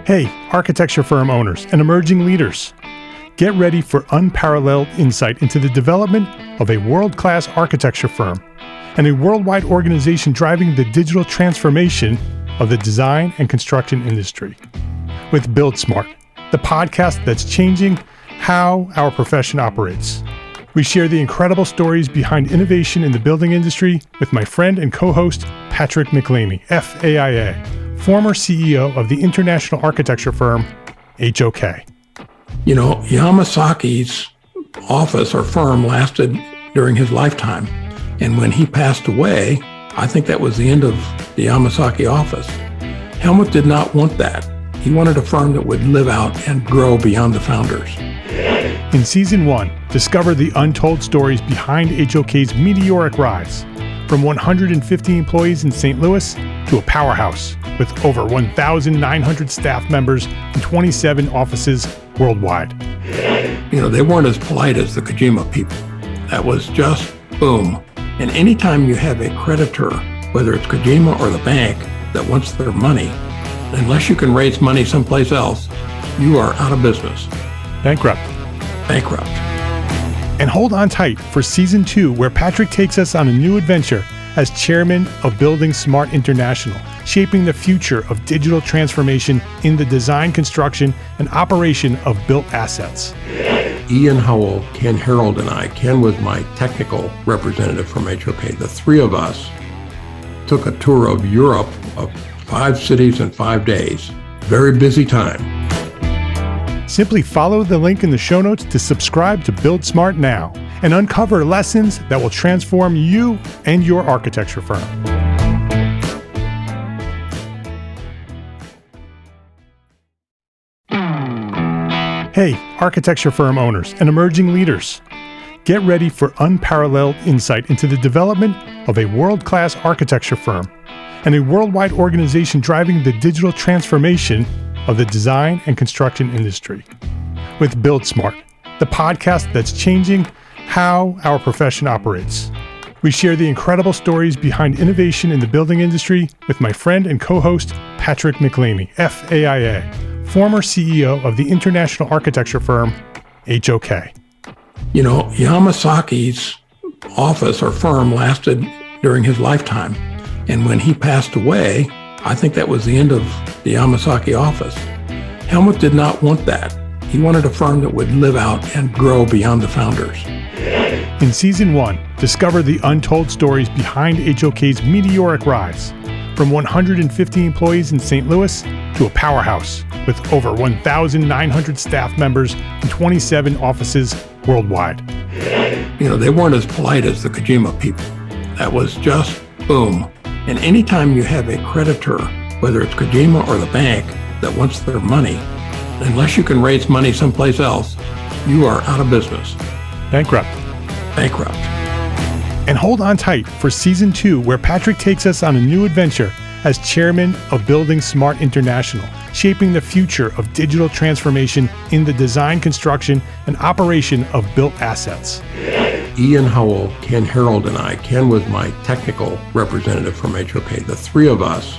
Hey, architecture firm owners and emerging leaders. Get ready for unparalleled insight into the development of a world-class architecture firm and a worldwide organization driving the digital transformation of the design and construction industry. With Build Smart, the podcast that's changing how our profession operates. We share the incredible stories behind innovation in the building industry with my friend and co-host, Patrick McLeamy, FAIA, former CEO of the international architecture firm, HOK. You know, Yamasaki's office or firm lasted during his lifetime. And when he passed away, I think that was the end of the Yamasaki office. Helmut did not want that. He wanted a firm that would live out and grow beyond the founders. In Season 1, discover the untold stories behind HOK's meteoric rise, from 150 employees in St. Louis to a powerhouse with over 1,900 staff members and 27 offices worldwide. You know, they weren't as polite as the Kojima people. That was just boom. And anytime you have a creditor, whether it's Kojima or the bank, that wants their money, unless you can raise money someplace else, you are out of business. Bankrupt. And hold on tight for Season 2, where Patrick takes us on a new adventure as chairman of Building Smart International, shaping the future of digital transformation in the design, construction, and operation of built assets. Ian Howell, Ken Harold, and I, Ken was my technical representative from HOK. The three of us took a tour of Europe of 5 cities in 5 days. Very busy time. Simply follow the link in the show notes to subscribe to Build Smart now and uncover lessons that will transform you and your architecture firm. Hey, architecture firm owners and emerging leaders. Get ready for unparalleled insight into the development of a world-class architecture firm and a worldwide organization driving the digital transformation of the design and construction industry. With Build Smart, the podcast that's changing how our profession operates. We share the incredible stories behind innovation in the building industry with my friend and co-host, Patrick McLeamy, FAIA, former CEO of the international architecture firm, HOK. You know, Yamasaki's office or firm lasted during his lifetime. And when he passed away, I think that was the end of the Yamasaki office. Helmut did not want that. He wanted a firm that would live out and grow beyond the founders. In Season 1, discover the untold stories behind HOK's meteoric rise, from 150 employees in St. Louis to a powerhouse with over 1,900 staff members and 27 offices worldwide. You know, they weren't as polite as the Kojima people. That was just boom. And anytime you have a creditor, whether it's Kojima or the bank, that wants their money, unless you can raise money someplace else, you are out of business. Bankrupt. And hold on tight for Season 2, where Patrick takes us on a new adventure as chairman of Building Smart International, shaping the future of digital transformation in the design, construction, and operation of built assets. Ian Howell, Ken Harold, and I, Ken was my technical representative from HOK. The three of us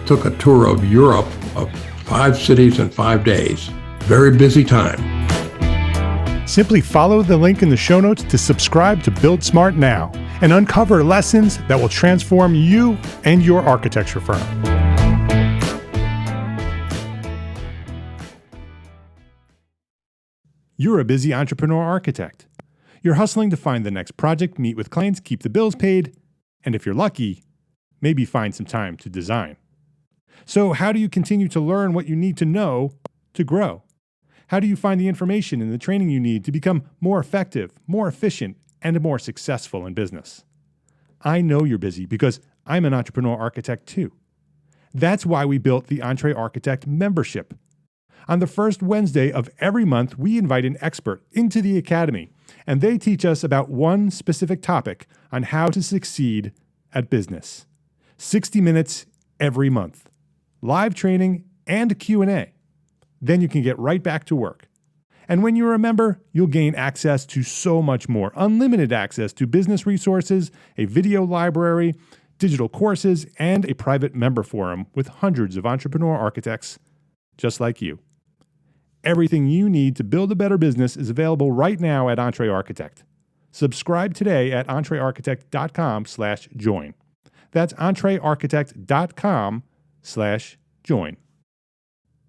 took a tour of Europe of 5 cities in 5 days. Very busy time. Simply follow the link in the show notes to subscribe to Build Smart now and uncover lessons that will transform you and your architecture firm. You're a busy entrepreneur architect. You're hustling to find the next project, meet with clients, keep the bills paid, and if you're lucky, maybe find some time to design. So how do you continue to learn what you need to know to grow? How do you find the information and the training you need to become more effective, more efficient, and more successful in business? I know you're busy because I'm an entrepreneur architect too. That's why we built the EntreArchitect membership. On the first Wednesday of every month, we invite an expert into the academy, and they teach us about one specific topic on how to succeed at business. 60 minutes every month. Live training and Q&A. Then you can get right back to work. And when you're a member, you'll gain access to so much more. Unlimited access to business resources, a video library, digital courses, and a private member forum with hundreds of entrepreneur architects just like you. Everything you need to build a better business is available right now at EntreArchitect. Subscribe today at EntreArchitect.com/join. That's EntreArchitect.com/join.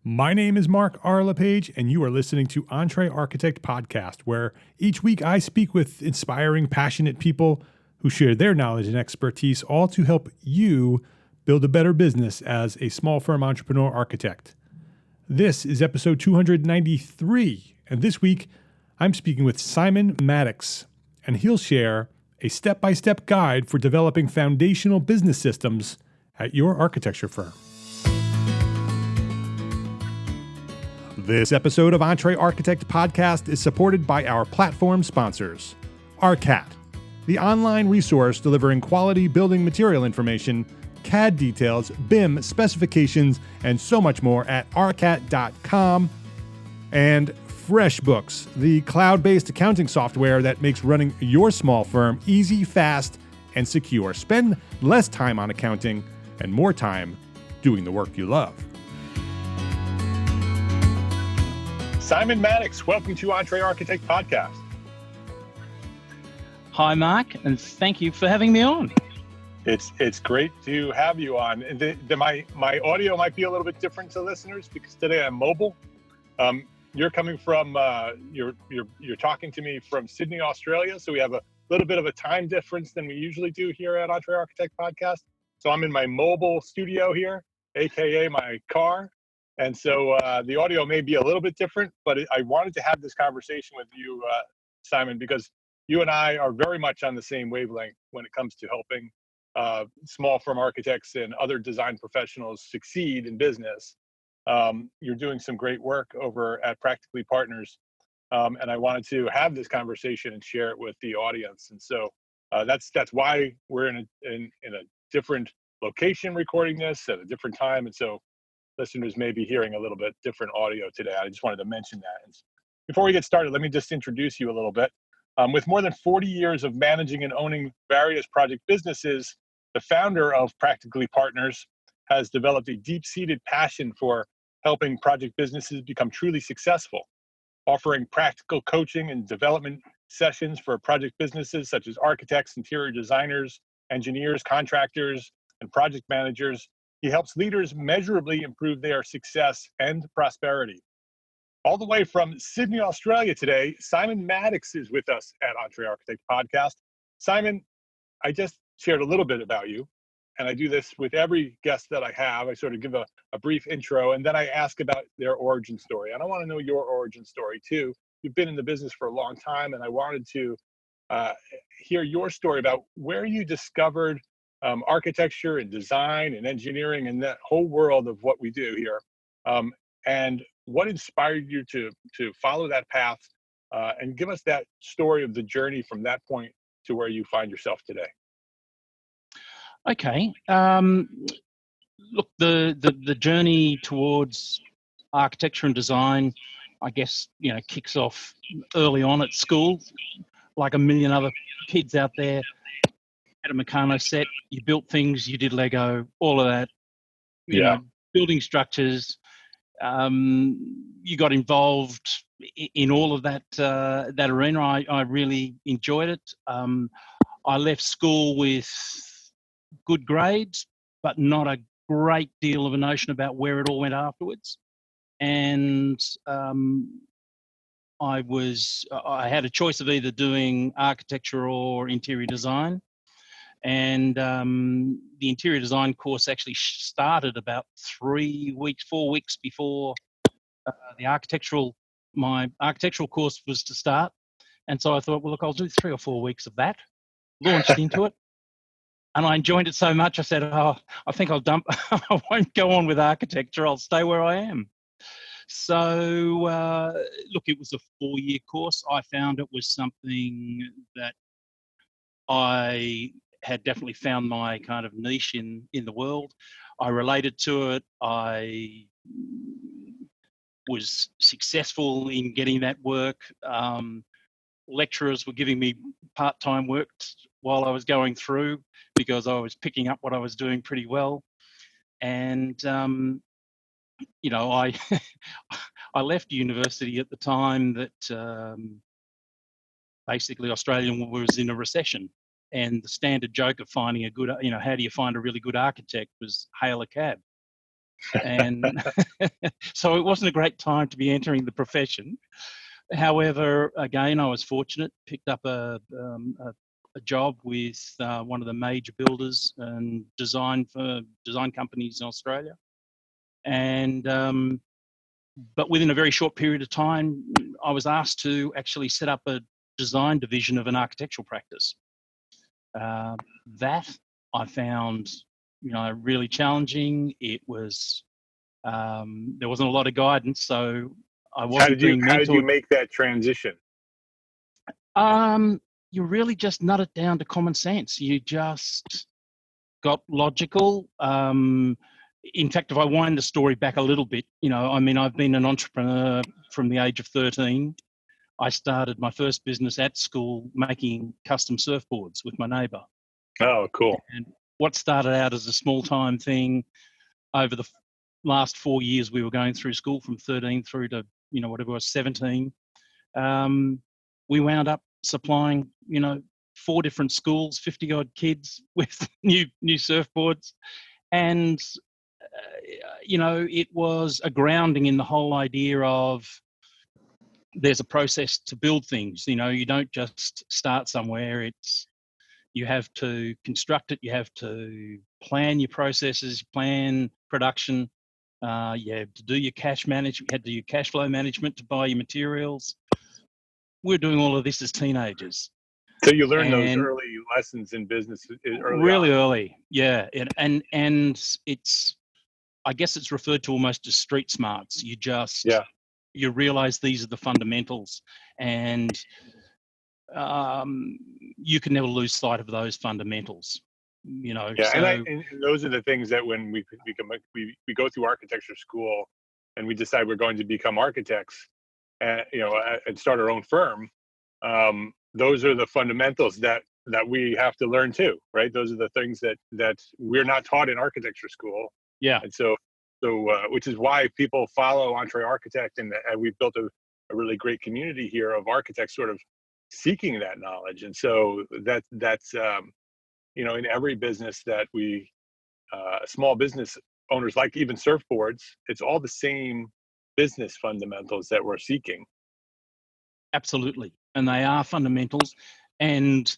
My name is Mark R. LePage, and you are listening to EntreArchitect Podcast, where each week I speak with inspiring, passionate people who share their knowledge and expertise, all to help you build a better business as a small firm entrepreneur architect. This is episode 293, and this week I'm speaking with Simon Maddox, and he'll share a step-by-step guide for developing foundational business systems at your architecture firm. This episode of EntreArchitect Podcast is supported by our platform sponsors. ARCAT, the online resource delivering quality building material information, CAD details, BIM specifications, and so much more at arcat.com. And FreshBooks, the cloud-based accounting software that makes running your small firm easy, fast, and secure. Spend less time on accounting and more time doing the work you love. Simon Maddox, welcome to EntreArchitect Podcast. Hi, Mark, and thank you for having me on. It's great to have you on. My audio might be a little bit different to listeners because today I'm mobile. You're coming from you're talking to me from Sydney, Australia, so we have a little bit of a time difference than we usually do here at EntreArchitect Podcast. So I'm in my mobile studio here, aka my car. And so the audio may be a little bit different, but I wanted to have this conversation with you, Simon, because you and I are very much on the same wavelength when it comes to helping small firm architects and other design professionals succeed in business. You're doing some great work over at Practically Partners, and I wanted to have this conversation and share it with the audience. And so that's why we're in a different location recording this at a different time. And so listeners may be hearing a little bit different audio today. I just wanted to mention that. And before we get started, let me just introduce you a little bit. With more than 40 years of managing and owning various project businesses, the founder of Practically Partners has developed a deep-seated passion for helping project businesses become truly successful, offering practical coaching and development sessions for project businesses such as architects, interior designers, engineers, contractors, and project managers. He helps leaders measurably improve their success and prosperity. All the way from Sydney, Australia today, Simon Maddox is with us at EntreArchitect Podcast. Simon, I just shared a little bit about you, and I do this with every guest that I have. I sort of give a brief intro, and then I ask about their origin story. And I want to know your origin story too. You've been in the business for a long time, and I wanted to hear your story about where you discovered architecture and design and engineering and that whole world of what we do here. And what inspired you to follow that path and give us that story of the journey from that point to where you find yourself today. Okay. Look, the journey towards architecture and design, I guess, kicks off early on at school, like a million other kids out there. Had a Meccano set, you built things, you did Lego, all of that, you know, building structures. You got involved in all of that arena. I really enjoyed it. I left school with good grades, but not a great deal of a notion about where it all went afterwards. And I had a choice of either doing architecture or interior design. And the interior design course actually started about 4 weeks before my architectural course was to start. And so I thought, well, look, I'll do 3 or 4 weeks of that, launched into it. And I enjoyed it so much, I said, I think I'll dump, I won't go on with architecture, I'll stay where I am. So, look, it was a 4-year course. I found it was something that I had definitely found my kind of niche in the world. I related to it. I was successful in getting that work. Lecturers were giving me part-time work while I was going through because I was picking up what I was doing pretty well. And I I left university at the time that basically Australia was in a recession, and the standard joke of finding a good, how do you find a really good architect was hail a cab. And so it wasn't a great time to be entering the profession. However, again, I was fortunate, picked up a job with one of the major builders and design companies in Australia. And but within a very short period of time, I was asked to actually set up a design division of an architectural practice. That I found, really challenging. It was there wasn't a lot of guidance, so I wasn't being mentored. How did you make that transition? You really just nut it down to common sense. You just got logical. In fact, if I wind the story back a little bit, I've been an entrepreneur from the age of 13. I started my first business at school making custom surfboards with my neighbour. Oh, cool. And what started out as a small-time thing, over the last 4 years we were going through school, from 13 through to, whatever it was, 17, we wound up supplying, 4 different schools, 50-odd kids with new surfboards. And, it was a grounding in the whole idea of there's a process to build things. You don't just start somewhere. You have to construct it. You have to plan your processes, plan production. You have to do your cash management. You had to do your cash flow management to buy your materials. We're doing all of this as teenagers. So you learn those early lessons in business early. Yeah. And it's, I guess it's referred to almost as street smarts. You just, you realize these are the fundamentals, and you can never lose sight of those fundamentals. Yeah, so, and those are the things that when we go through architecture school and we decide we're going to become architects, and and start our own firm. Those are the fundamentals that we have to learn too, right? Those are the things that we're not taught in architecture school. Yeah, and so which is why people follow EntreArchitect, and we've built a really great community here of architects sort of seeking that knowledge. And so that's in every business that we small business owners, like even surfboards, it's all the same business fundamentals that we're seeking. Absolutely, and they are fundamentals, and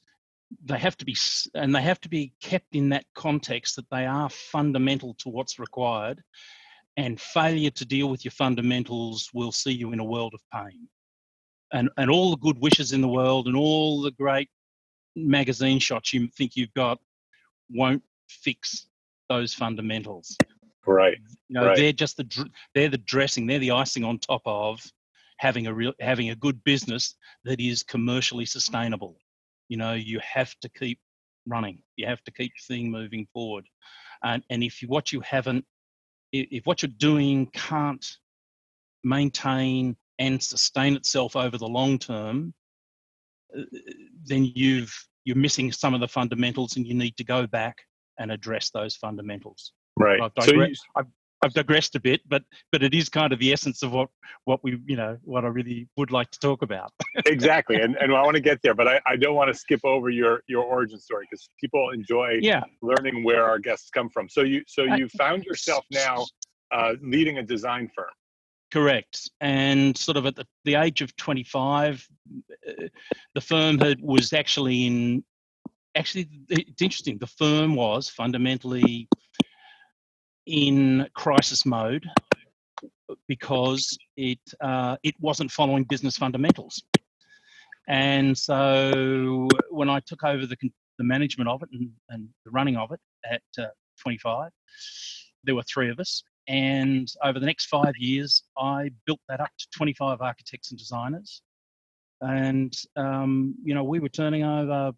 they have to be kept in that context, that they are fundamental to what's required. And failure to deal with your fundamentals will see you in a world of pain. And all the good wishes in the world and all the great magazine shots you think you've got won't fix those fundamentals. Right. They're just they're the dressing, they're the icing on top of having a good business that is commercially sustainable. You have to keep running. You have to keep things moving forward. And if what you're doing can't maintain and sustain itself over the long term, then you're missing some of the fundamentals, and you need to go back and address those fundamentals. Right. I've digressed a bit, but it is kind of the essence of what I really would like to talk about. Exactly, and I want to get there, but I don't want to skip over your origin story, because people enjoy learning where our guests come from. So you found yourself now leading a design firm. Correct. And sort of at the age of 25, the firm was actually it's interesting. The firm was fundamentally in crisis mode because it wasn't following business fundamentals. And so when I took over the management of it and the running of it at 25, there were 3 of us. And over the next 5 years, I built that up to 25 architects and designers. And, we were turning over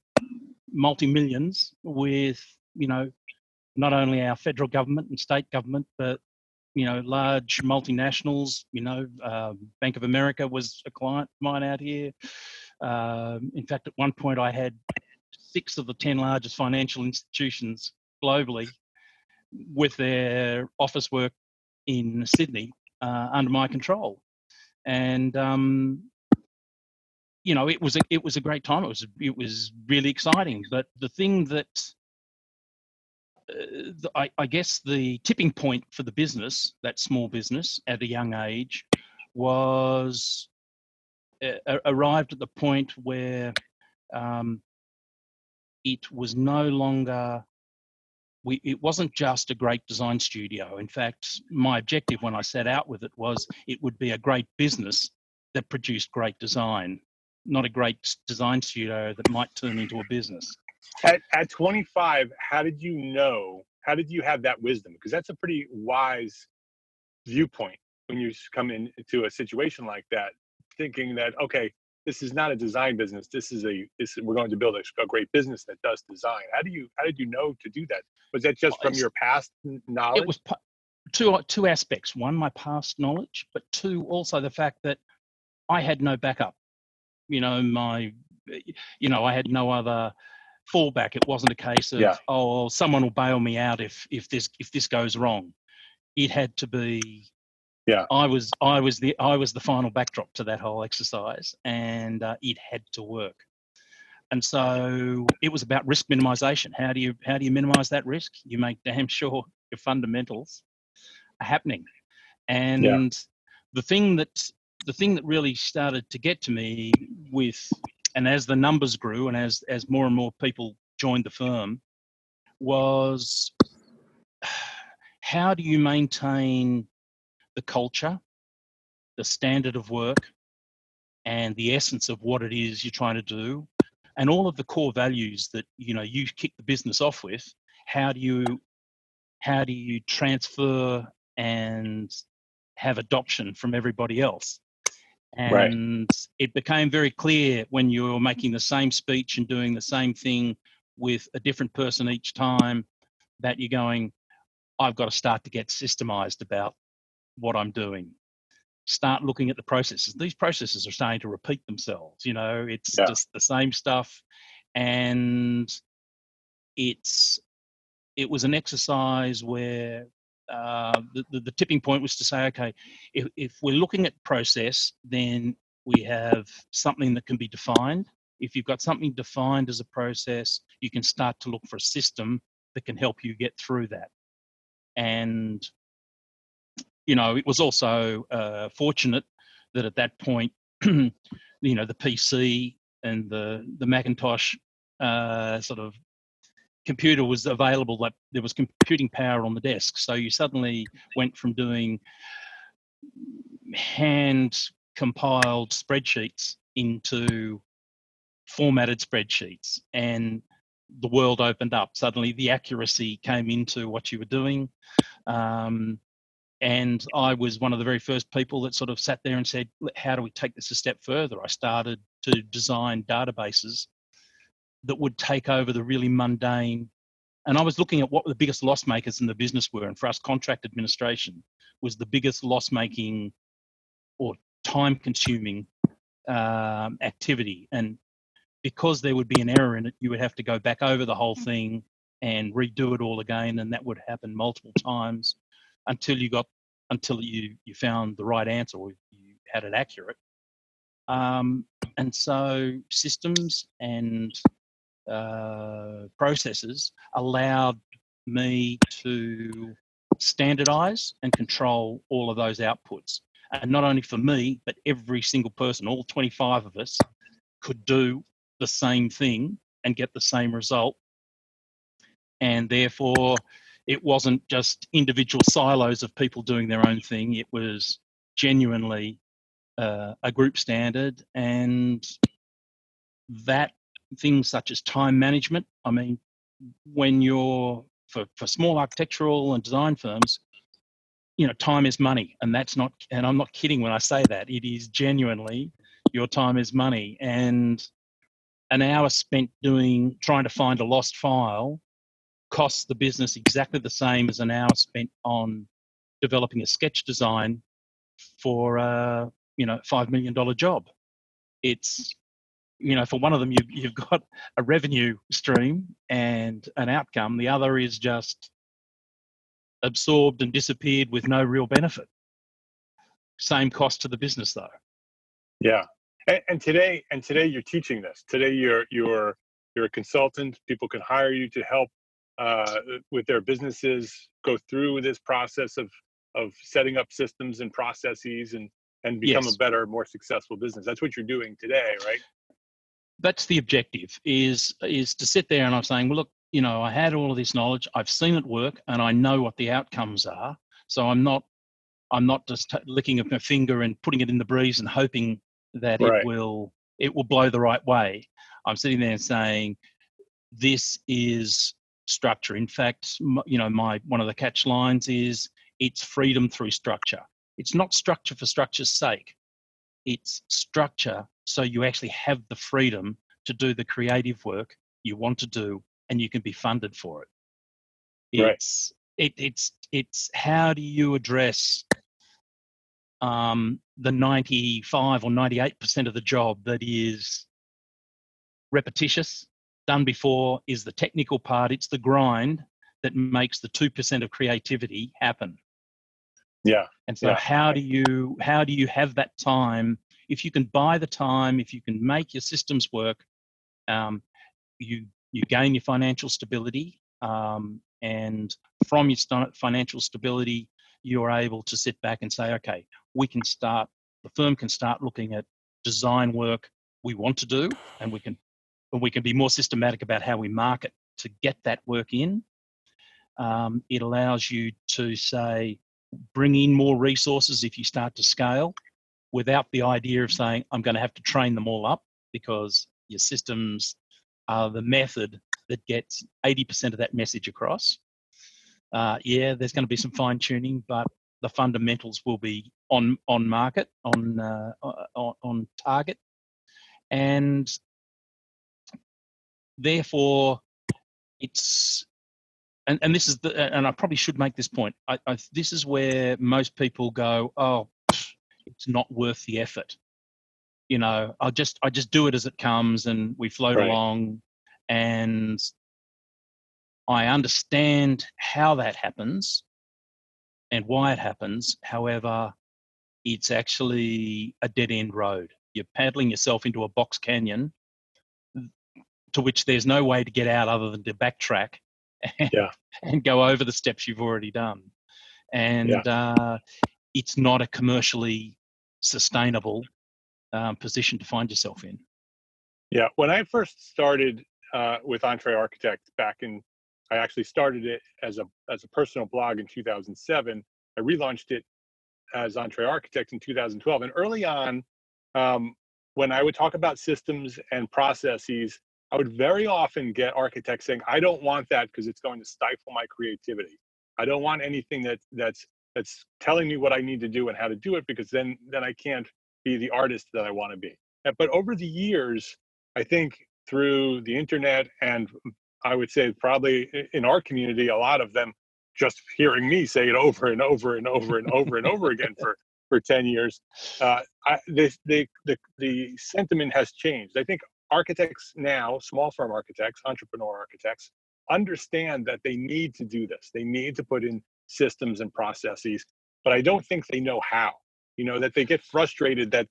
multi-millions with, not only our federal government and state government, but, large multinationals. Bank of America was a client of mine out here. In fact, at one point I had 6 of the 10 largest financial institutions globally with their office work in Sydney under my control. And it was a great time. It was really exciting. But the thing that I guess the tipping point for the business, that small business at a young age, was arrived at the point where it was no longer. It wasn't just a great design studio. In fact, my objective when I set out with it was it would be a great business that produced great design, not a great design studio that might turn into a business. At 25, how did you have that wisdom? Because that's a pretty wise viewpoint when you come into a situation like that, thinking that, okay, this is not a design business. We're going to build a great business that does design. How did you know to do that? Was that just from your past knowledge? It was two aspects. One, my past knowledge, but two, also the fact that I had no backup. I had no other fallback. It wasn't a case of someone will bail me out if this goes wrong. It had to be. Yeah. I was the final backdrop to that whole exercise, and it had to work. And so it was about risk minimization. How do you minimize that risk? You make damn sure your fundamentals are happening. And the thing that really started to get to me and as the numbers grew and as more and more people joined the firm, was how do you maintain the culture, the standard of work, and the essence of what it is you're trying to do, and all of the core values that you kick the business off with. How do you transfer and have adoption from everybody else? And it became very clear when you're making the same speech and doing the same thing with a different person each time that you're going, I've got to start to get systemized about what I'm doing. Start looking at the processes. These processes are starting to repeat themselves. It's just the same stuff. And it was an exercise where the tipping point was to say, okay, if we're looking at process, then we have something that can be defined. If you've got something defined as a process, you can start to look for a system that can help you get through that. And it was also fortunate that at that point, the PC and the Macintosh sort of computer was available, that there was computing power on the desk. So you suddenly went from doing hand compiled spreadsheets into formatted spreadsheets, and the world opened up. Suddenly the accuracy came into what you were doing. And I was one of the very first people that sort of sat there and said, how do we take this a step further? I started to design databases that would take over the really mundane. And I was looking at what the biggest loss makers in the business were. And for us, contract administration was the biggest loss making or time consuming activity. And because there would be an error in it, you would have to go back over the whole thing and redo it all again. And that would happen multiple times until you found the right answer, or you had it accurate. And so systems and processes allowed me to standardize and control all of those outputs. And not only for me, but every single person, all 25 of us, could do the same thing and get the same result. And therefore, it wasn't just individual silos of people doing their own thing. It was genuinely a group standard. And that things such as time management, I mean, when you're, for small architectural and design firms, time is money. And I'm not kidding when I say that. It is genuinely, your time is money. And an hour spent trying to find a lost file costs the business exactly the same as an hour spent on developing a sketch design for a $5 million job. It's, for one of them, you've got a revenue stream and an outcome. The other is just absorbed and disappeared with no real benefit. Same cost to the business though. Yeah. And today you're teaching this. Today you're a consultant. People can hire you to help with their businesses go through this process of setting up systems and processes and become a better, more successful business. That's what you're doing today, right? That's the objective, is to sit there and I'm saying, well, look, I had all of this knowledge, I've seen it work, and I know what the outcomes are. So I'm not just licking my finger and putting it in the breeze and hoping that it will blow the right way. I'm sitting there and saying, this is structure. In fact, my one of the catch lines is, it's freedom through structure. It's not structure for structure's sake. It's structure so you actually have the freedom to do the creative work you want to do, and you can be funded for it. It's how do you address the 95 or 98% of the job that is repetitious, done before, is the technical part. It's the grind that makes the 2% of creativity happen. Yeah. And so how do you have that time? If you can buy the time, if you can make your systems work, you gain your financial stability, and from your financial stability, you're able to sit back and say, okay, the firm can start looking at design work we want to do, and we can be more systematic about how we market to get that work in. It allows you to say, bring in more resources if you start to scale, without the idea of saying, I'm going to have to train them all up, because your systems are the method that gets 80% of that message across. There's going to be some fine tuning, but the fundamentals will be on market, on target, and therefore it's. And this is and I probably should make this point. This is where most people go, oh, it's not worth the effort. I just do it as it comes, and we float along. And I understand how that happens and why it happens. However, it's actually a dead end road. You're paddling yourself into a box canyon to which there's no way to get out other than to backtrack and go over the steps you've already done. And it's not a commercially sustainable position to find yourself in. Yeah. When I first started with EntreArchitect I actually started it as a personal blog in 2007. I relaunched it as EntreArchitect in 2012. And early on, when I would talk about systems and processes, I would very often get architects saying, I don't want that because it's going to stifle my creativity. I don't want anything that's telling me what I need to do and how to do it, because then I can't be the artist that I want to be. But over the years, I think through the internet, and I would say probably in our community, a lot of them just hearing me say it over and over and over and over and over again for 10 years, the sentiment has changed. I think architects now, small firm architects, entrepreneur architects, understand that they need to do this. They need to put in systems and processes, but I don't think they know how. That they get frustrated that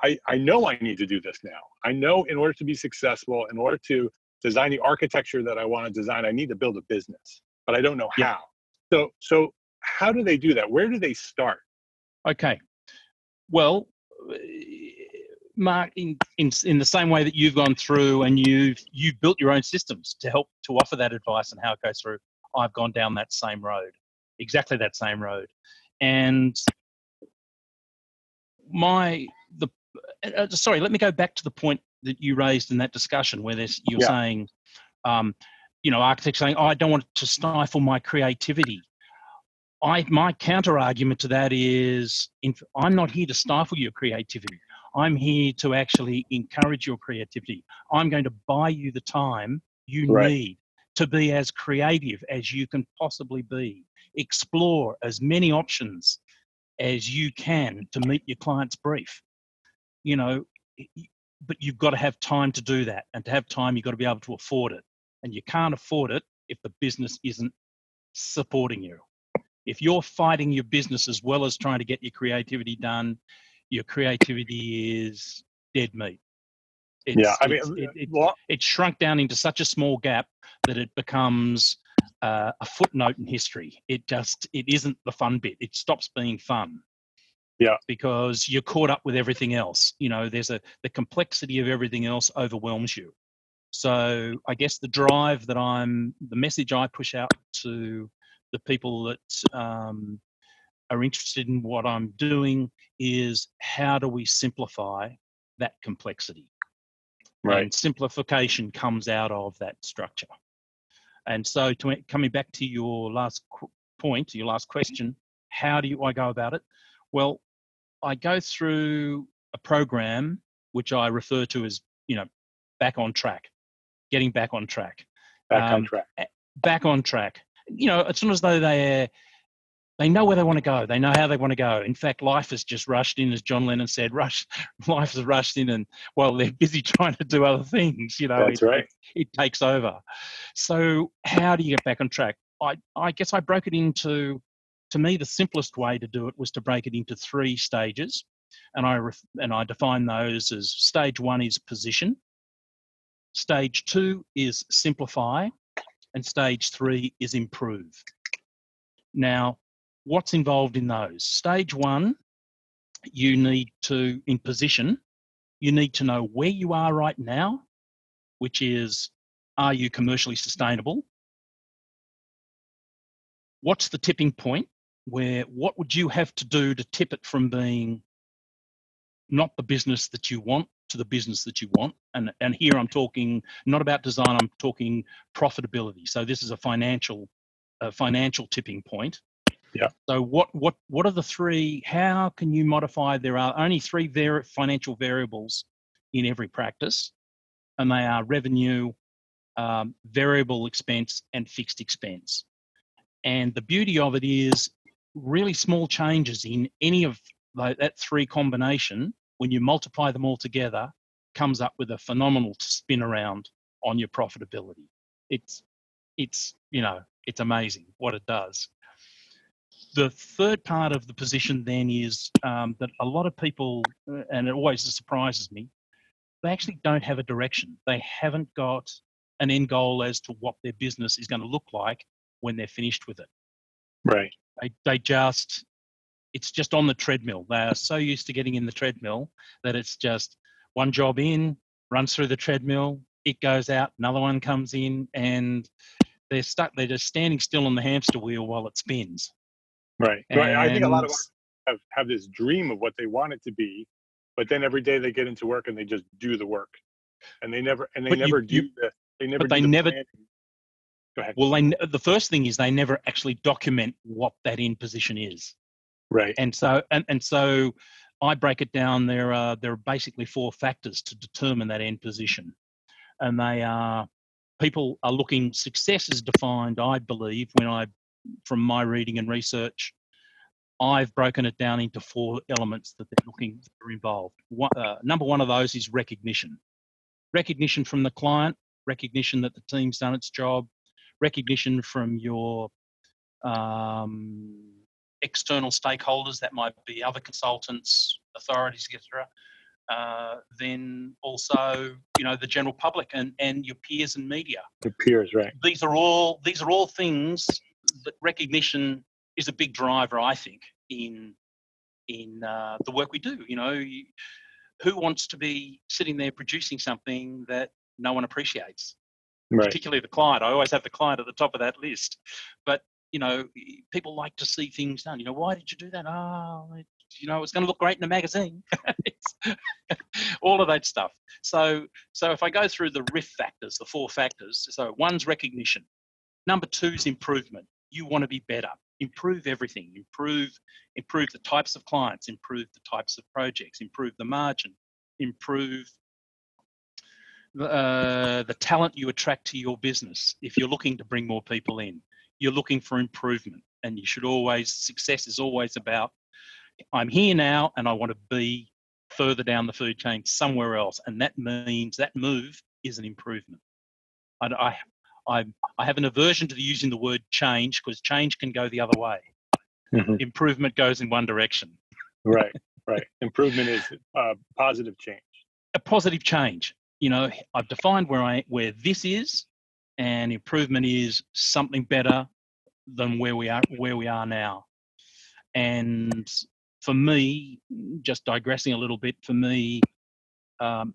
I know I need to do this now. I know in order to be successful, in order to design the architecture that I want to design, I need to build a business, but I don't know how. So how do they do that? Where do they start? Okay. Well, Mark, in the same way that you've gone through and you've built your own systems to help to offer that advice and how it goes through, I've gone down that same road, exactly that same road. And sorry, let me go back to the point that you raised in that discussion where you're saying, architects saying, I don't want to stifle my creativity. My counter argument to that is, I'm not here to stifle your creativity. I'm here to actually encourage your creativity. I'm going to buy you the time you need to be as creative as you can possibly be. Explore as many options as you can to meet your client's brief. But you've got to have time to do that. And to have time, you've got to be able to afford it. And you can't afford it if the business isn't supporting you. If you're fighting your business as well as trying to get your creativity done, your creativity is dead meat. It's shrunk down into such a small gap that it becomes a footnote in history. It isn't the fun bit. It stops being fun. Yeah. Because you're caught up with everything else. You know, the complexity of everything else overwhelms you. So I guess the message I push out to the people that are interested in what I'm doing is, how do we simplify that complexity? Right. And simplification comes out of that structure. And so coming back to your last point, your last question, how do I go about it? Well, I go through a program which I refer to as, back on track, getting back on track. Back on track. Back on track. As soon as though they know where they want to go. They know how they want to go. In fact, life has just rushed in, as John Lennon said, life has rushed in, and while they're busy trying to do other things, That's right. It takes over. So how do you get back on track? I guess I broke it into, to me, the simplest way to do it was to break it into 3 stages. And I define those as: stage 1 is position, stage 2 is simplify, and stage 3 is improve. Now, what's involved in those? Stage 1, in position, you need to know where you are right now, which is, are you commercially sustainable? What's the tipping point? What would you have to do to tip it from being not the business that you want to the business that you want? And here I'm talking not about design, I'm talking profitability. So this is a financial tipping point. Yeah. So what are the 3? How can you modify? There are only 3 financial variables in every practice, and they are revenue, variable expense, and fixed expense. And the beauty of it is, really small changes in any of that 3 combination, when you multiply them all together, comes up with a phenomenal spin around on your profitability. It's amazing what it does. The third part of the position then is that a lot of people, and it always surprises me, they actually don't have a direction. They haven't got an end goal as to what their business is going to look like when they're finished with it. Right. It's just on the treadmill. They are so used to getting in the treadmill that it's just one job in, runs through the treadmill, it goes out, another one comes in, and they're stuck. They're just standing still on the hamster wheel while it spins. Right. I think a lot of us have this dream of what they want it to be, but then every day they get into work and they just do the work, and they never do the planning. Go ahead. Well, the first thing is they never actually document what that end position is. Right. And so I break it down. There are basically 4 factors to determine that end position, and they are, people are looking. Success is defined, I believe, from my reading and research, I've broken it down into 4 elements that are involved. Number 1 of those is recognition. Recognition from the client, recognition that the team's done its job, recognition from your external stakeholders, that might be other consultants, authorities, etc. Then also, the general public and your peers and media. The peers, right? These are all things that recognition is a big driver, I think, in the work we do. Who wants to be sitting there producing something that no one appreciates? Right. Particularly the client. I always have the client at the top of that list. But people like to see things done. Why did you do that? It's going to look great in a magazine. All of that stuff. So if I go through the riff factors, the 4 factors, so 1's recognition. Number 2 is improvement. You want to be better. Improve everything. Improve the types of clients. Improve the types of projects. Improve the margin. Improve the talent you attract to your business. If you're looking to bring more people in, you're looking for improvement, and success is always about, I'm here now and I want to be further down the food chain somewhere else, and that means that move is an improvement. I have an aversion to using the word change, because change can go the other way. Improvement goes in one direction. Right. Improvement is positive change. A positive change. I've defined where this is, and improvement is something better than where we are now. And for me, just digressing a little bit, for me,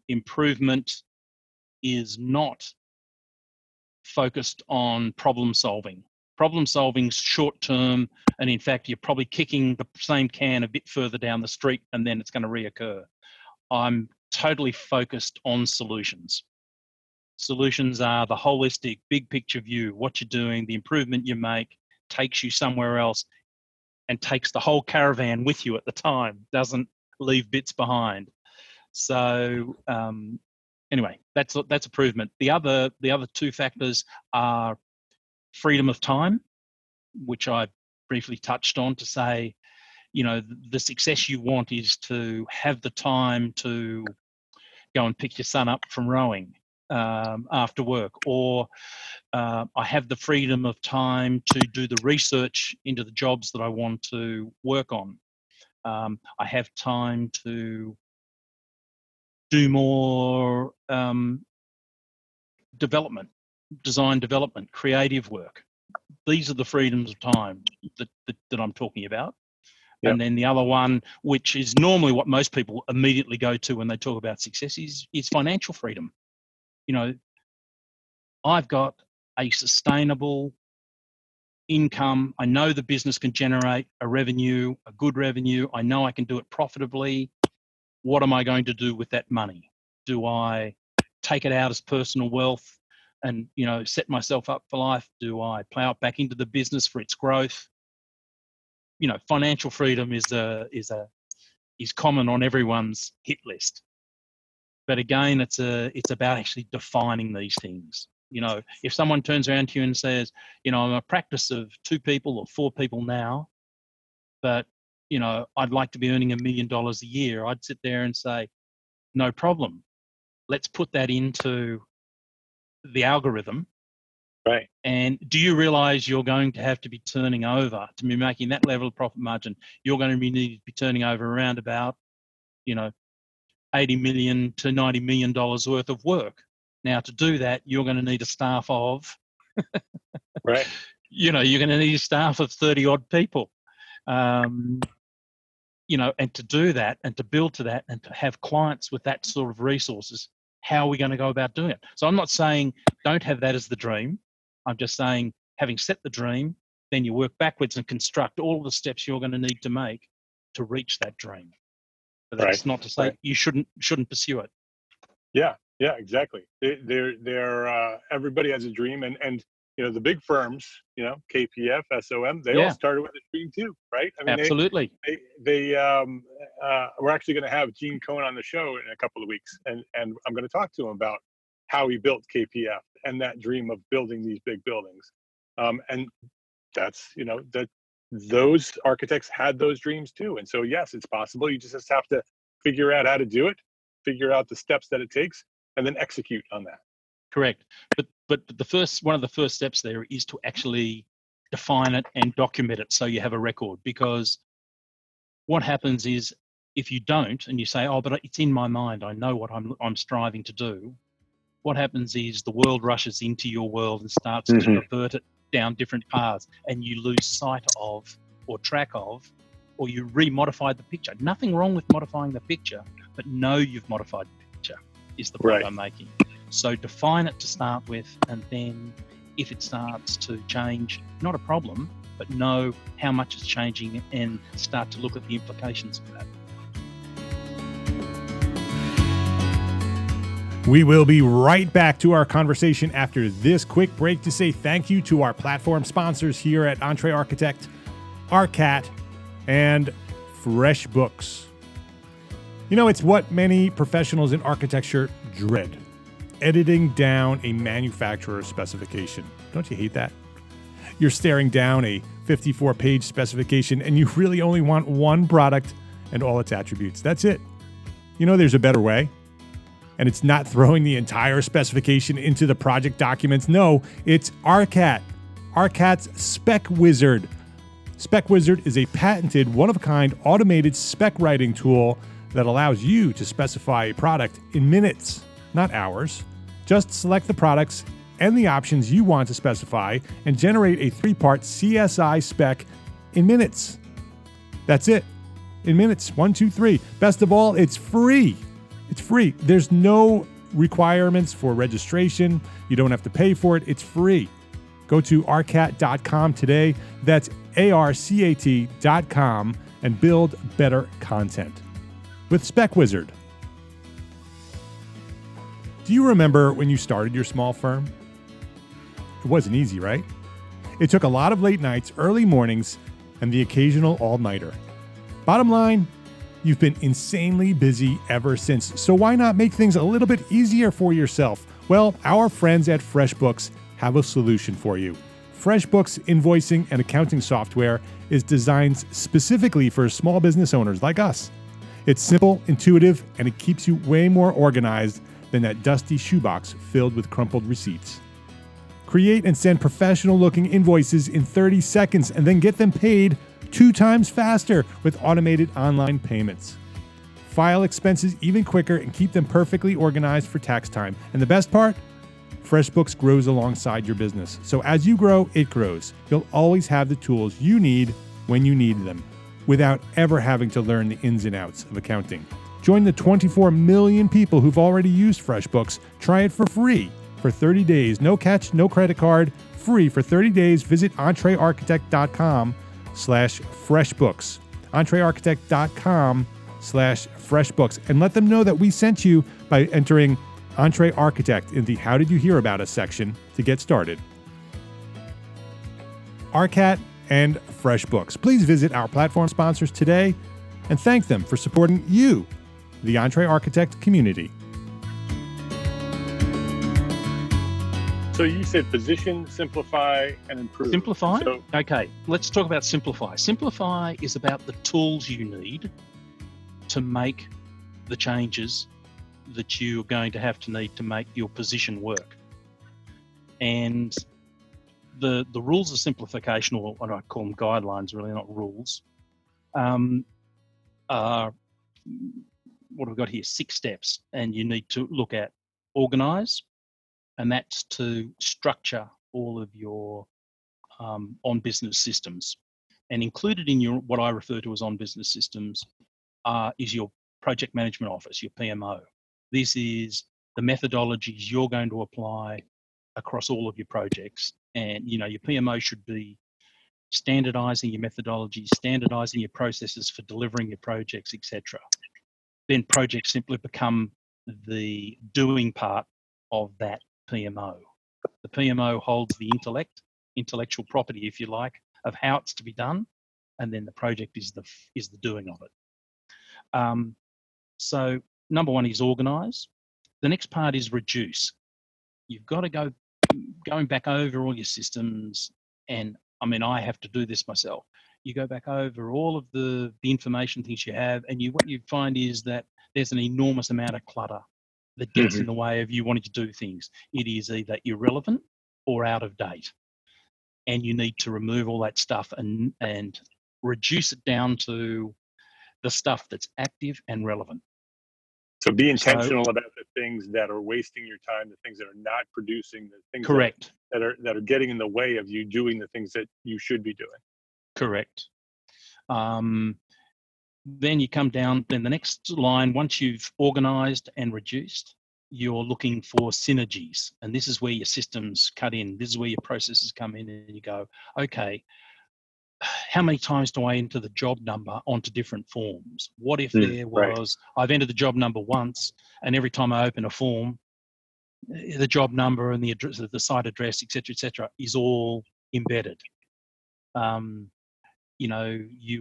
improvement is not focused on problem solving. Problem solving's short term, and in fact, you're probably kicking the same can a bit further down the street, and then it's going to reoccur. I'm totally focused on solutions. Solutions are the holistic, big picture view, what you're doing, the improvement you make takes you somewhere else and takes the whole caravan with you at the time, doesn't leave bits behind. So anyway, that's improvement. The other two factors are freedom of time, which I briefly touched on, to say, the success you want is to have the time to go and pick your son up from rowing after work, or I have the freedom of time to do the research into the jobs that I want to work on. I have time to do more design development, creative work. These are the freedoms of time that I'm talking about. Yep. And then the other one, which is normally what most people immediately go to when they talk about success, is financial freedom. I've got a sustainable income. I know the business can generate a good revenue. I know I can do it profitably. What am I going to do with that money? Do I take it out as personal wealth and, set myself up for life? Do I plow it back into the business for its growth? Financial freedom is common on everyone's hit list. But again, it's about actually defining these things. If someone turns around to you and says, I'm a practice of 2 people or 4 people now, but, I'd like to be earning $1 million a year, I'd sit there and say, no problem. Let's put that into the algorithm. Right. And do you realize you're going to have to be turning over to be making that level of profit margin? You're going to need to be turning over around about, $80 million to $90 million worth of work. Now, to do that, you're going to need a staff of, right. You're going to need a staff of 30 odd people. And to do that and to build to that and to have clients with that sort of resources, how are we going to go about doing it? So I'm not saying don't have that as the dream. I'm just saying, having set the dream, then you work backwards and construct all the steps you're going to need to make to reach that dream. But that's not to say you shouldn't pursue it. Yeah, exactly. They're everybody has a dream, and the big firms, KPF, SOM, they all started with a dream too, right? I mean, absolutely. We're actually going to have Gene Cohen on the show in a couple of weeks, and I'm going to talk to him about how he built KPF and that dream of building these big buildings. And that's, that those architects had those dreams too. And so, yes, it's possible. You just have to figure out how to do it, figure out the steps that it takes, and then execute on that. Correct. But one of the first steps there is to actually define it and document it so you have a record. Because what happens is, if you don't and you say, oh, but it's in my mind, I know what I'm striving to do, what happens is the world rushes into your world and starts to pervert it down different paths, and you lose sight of or track of, or you re-modify the picture. Nothing wrong with modifying the picture, but know you've modified the picture is the point I'm making. So define it to start with, and then if it starts to change, not a problem, but know how much it's changing and start to look at the implications of that. We will be right back to our conversation after this quick break to say thank you to our platform sponsors here at EntreArchitect, ARCAT, and FreshBooks. It's what many professionals in architecture dread: editing down a manufacturer's specification. Don't you hate that? You're staring down a 54-page specification and you really only want one product and all its attributes. That's it. There's a better way. And it's not throwing the entire specification into the project documents. No, it's ARCAT. ARCAT's Spec Wizard. SpecWizard is a patented, one-of-a-kind automated spec writing tool that allows you to specify a product in minutes, not hours. Just select the products and the options you want to specify and generate a 3-part CSI spec in minutes. That's it. In minutes. 1, 2, 3. Best of all, it's free. It's free. There's no requirements for registration. You don't have to pay for it. It's free. Go to arcat.com today. That's ARCAT.com and build better content with SpecWizard. Do you remember when you started your small firm? It wasn't easy, right? It took a lot of late nights, early mornings, and the occasional all-nighter. Bottom line, you've been insanely busy ever since, so why not make things a little bit easier for yourself? Well, our friends at FreshBooks have a solution for you. FreshBooks invoicing and accounting software is designed specifically for small business owners like us. It's simple, intuitive, and it keeps you way more organized than that dusty shoebox filled with crumpled receipts. Create and send professional-looking invoices in 30 seconds and then get them paid 2 times faster with automated online payments. File expenses even quicker and keep them perfectly organized for tax time. And the best part? FreshBooks grows alongside your business. So as you grow, it grows. You'll always have the tools you need when you need them, without ever having to learn the ins and outs of accounting. Join the 24 million people who've already used FreshBooks. Try it for free for 30 days. No catch, no credit card. Free for 30 days. Visit EntreArchitect.com/FreshBooks. EntreArchitect.com/FreshBooks. And let them know that we sent you by entering EntreArchitect in the How Did You Hear About Us section to get started. ARCAT and FreshBooks. Please visit our platform sponsors today and thank them for supporting you, the EntreArchitect community. So you said position, simplify, and improve. Simplify? So, Okay, let's talk about simplify. Simplify is about the tools you need to make the changes that you're going to need to make your position work. And the rules of simplification, or what I call them guidelines, really not rules, are, what have we got here? 6 steps. And you need to look at organize, and that's to structure all of your on-business systems. And included in your what I refer to as on-business systems is your project management office, your PMO. This is the methodologies you're going to apply across all of your projects. And your PMO should be standardizing your methodologies, standardizing your processes for delivering your projects, etc. Then projects simply become the doing part of that PMO. The PMO holds the intellectual property, if you like, of how it's to be done, and then the project is the doing of it. So number 1 is organize. The next part is reduce. You've got to going back over all your systems, and I have to do this myself. You go back over all of the information things you have, and what you find is that there's an enormous amount of clutter that gets in the way of you wanting to do things. It is either irrelevant or out of date. And you need to remove all that stuff and reduce it down to the stuff that's active and relevant. So be intentional about the things that are wasting your time, the things that are not producing, the things correct. that are getting in the way of you doing the things that you should be doing. Correct. Then you come down, then the next line, once you've organized and reduced, you're looking for synergies. And this is where your systems cut in. This is where your processes come in, and you go, okay, how many times do I enter the job number onto different forms? What if there was, I've entered the job number once, and every time I open a form, the job number and the address, the site address, et cetera, is all embedded. You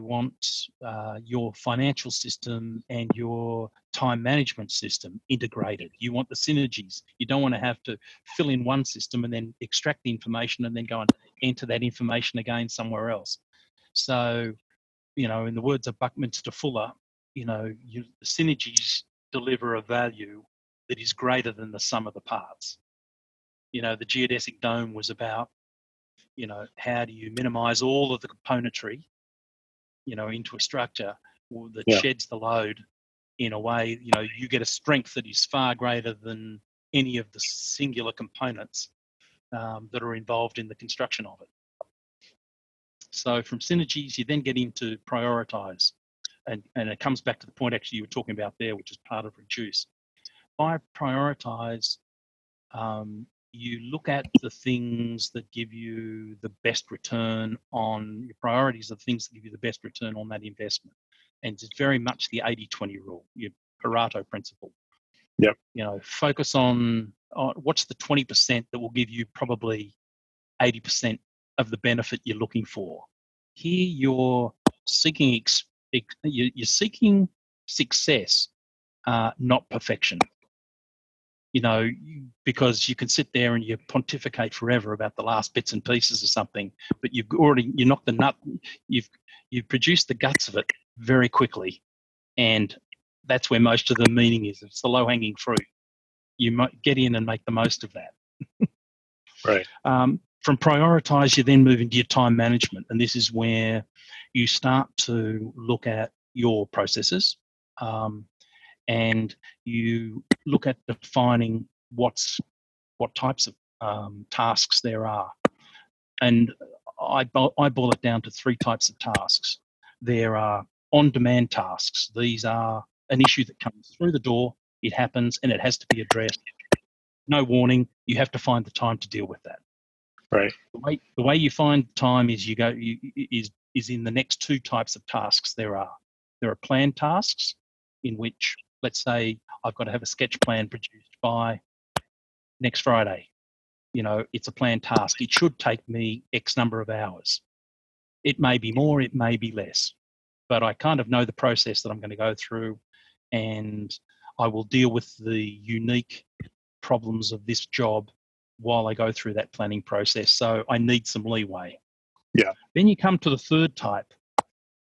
want your financial system and your time management system integrated. You want the synergies. You don't want to have to fill in one system and then extract the information and then go and enter that information again somewhere else. So, in the words of Buckminster Fuller, the synergies deliver a value that is greater than the sum of the parts. The geodesic dome was about, how do you minimize all of the componentry, into a structure that Yeah. sheds the load in a way, you get a strength that is far greater than any of the singular components that are involved in the construction of it. So from synergies, you then get into prioritize. And it comes back to the point actually you were talking about there, which is part of reduce. By prioritize, you look at the things that give you the best return on your priorities, are the things that give you the best return on that investment. And it's very much the 80-20 rule, your Pareto principle. Yep. Focus on what's the 20% that will give you probably 80% of the benefit you're looking for. Here you're seeking you're seeking success, not perfection. Because you can sit there and you pontificate forever about the last bits and pieces of something, but you knocked the nut, you've produced the guts of it very quickly, and that's where most of the meaning is. It's the low-hanging fruit. You might get in and make the most of that. Right. From prioritize, you then move into your time management, and this is where you start to look at your processes, and you look at defining what types of tasks there are. And I boil it down to 3 types of tasks. There are on-demand tasks. These are an issue that comes through the door, it happens, and it has to be addressed. No warning, you have to find the time to deal with that. Right. The way you find time is is in the next 2 types of tasks. There are planned tasks, in which, let's say, I've got to have a sketch plan produced by next Friday. It's a planned task. It should take me X number of hours. It may be more, it may be less, but I kind of know the process that I'm going to go through, and I will deal with the unique problems of this job while I go through that planning process. So I need some leeway. Yeah. Then you come to the 3rd type,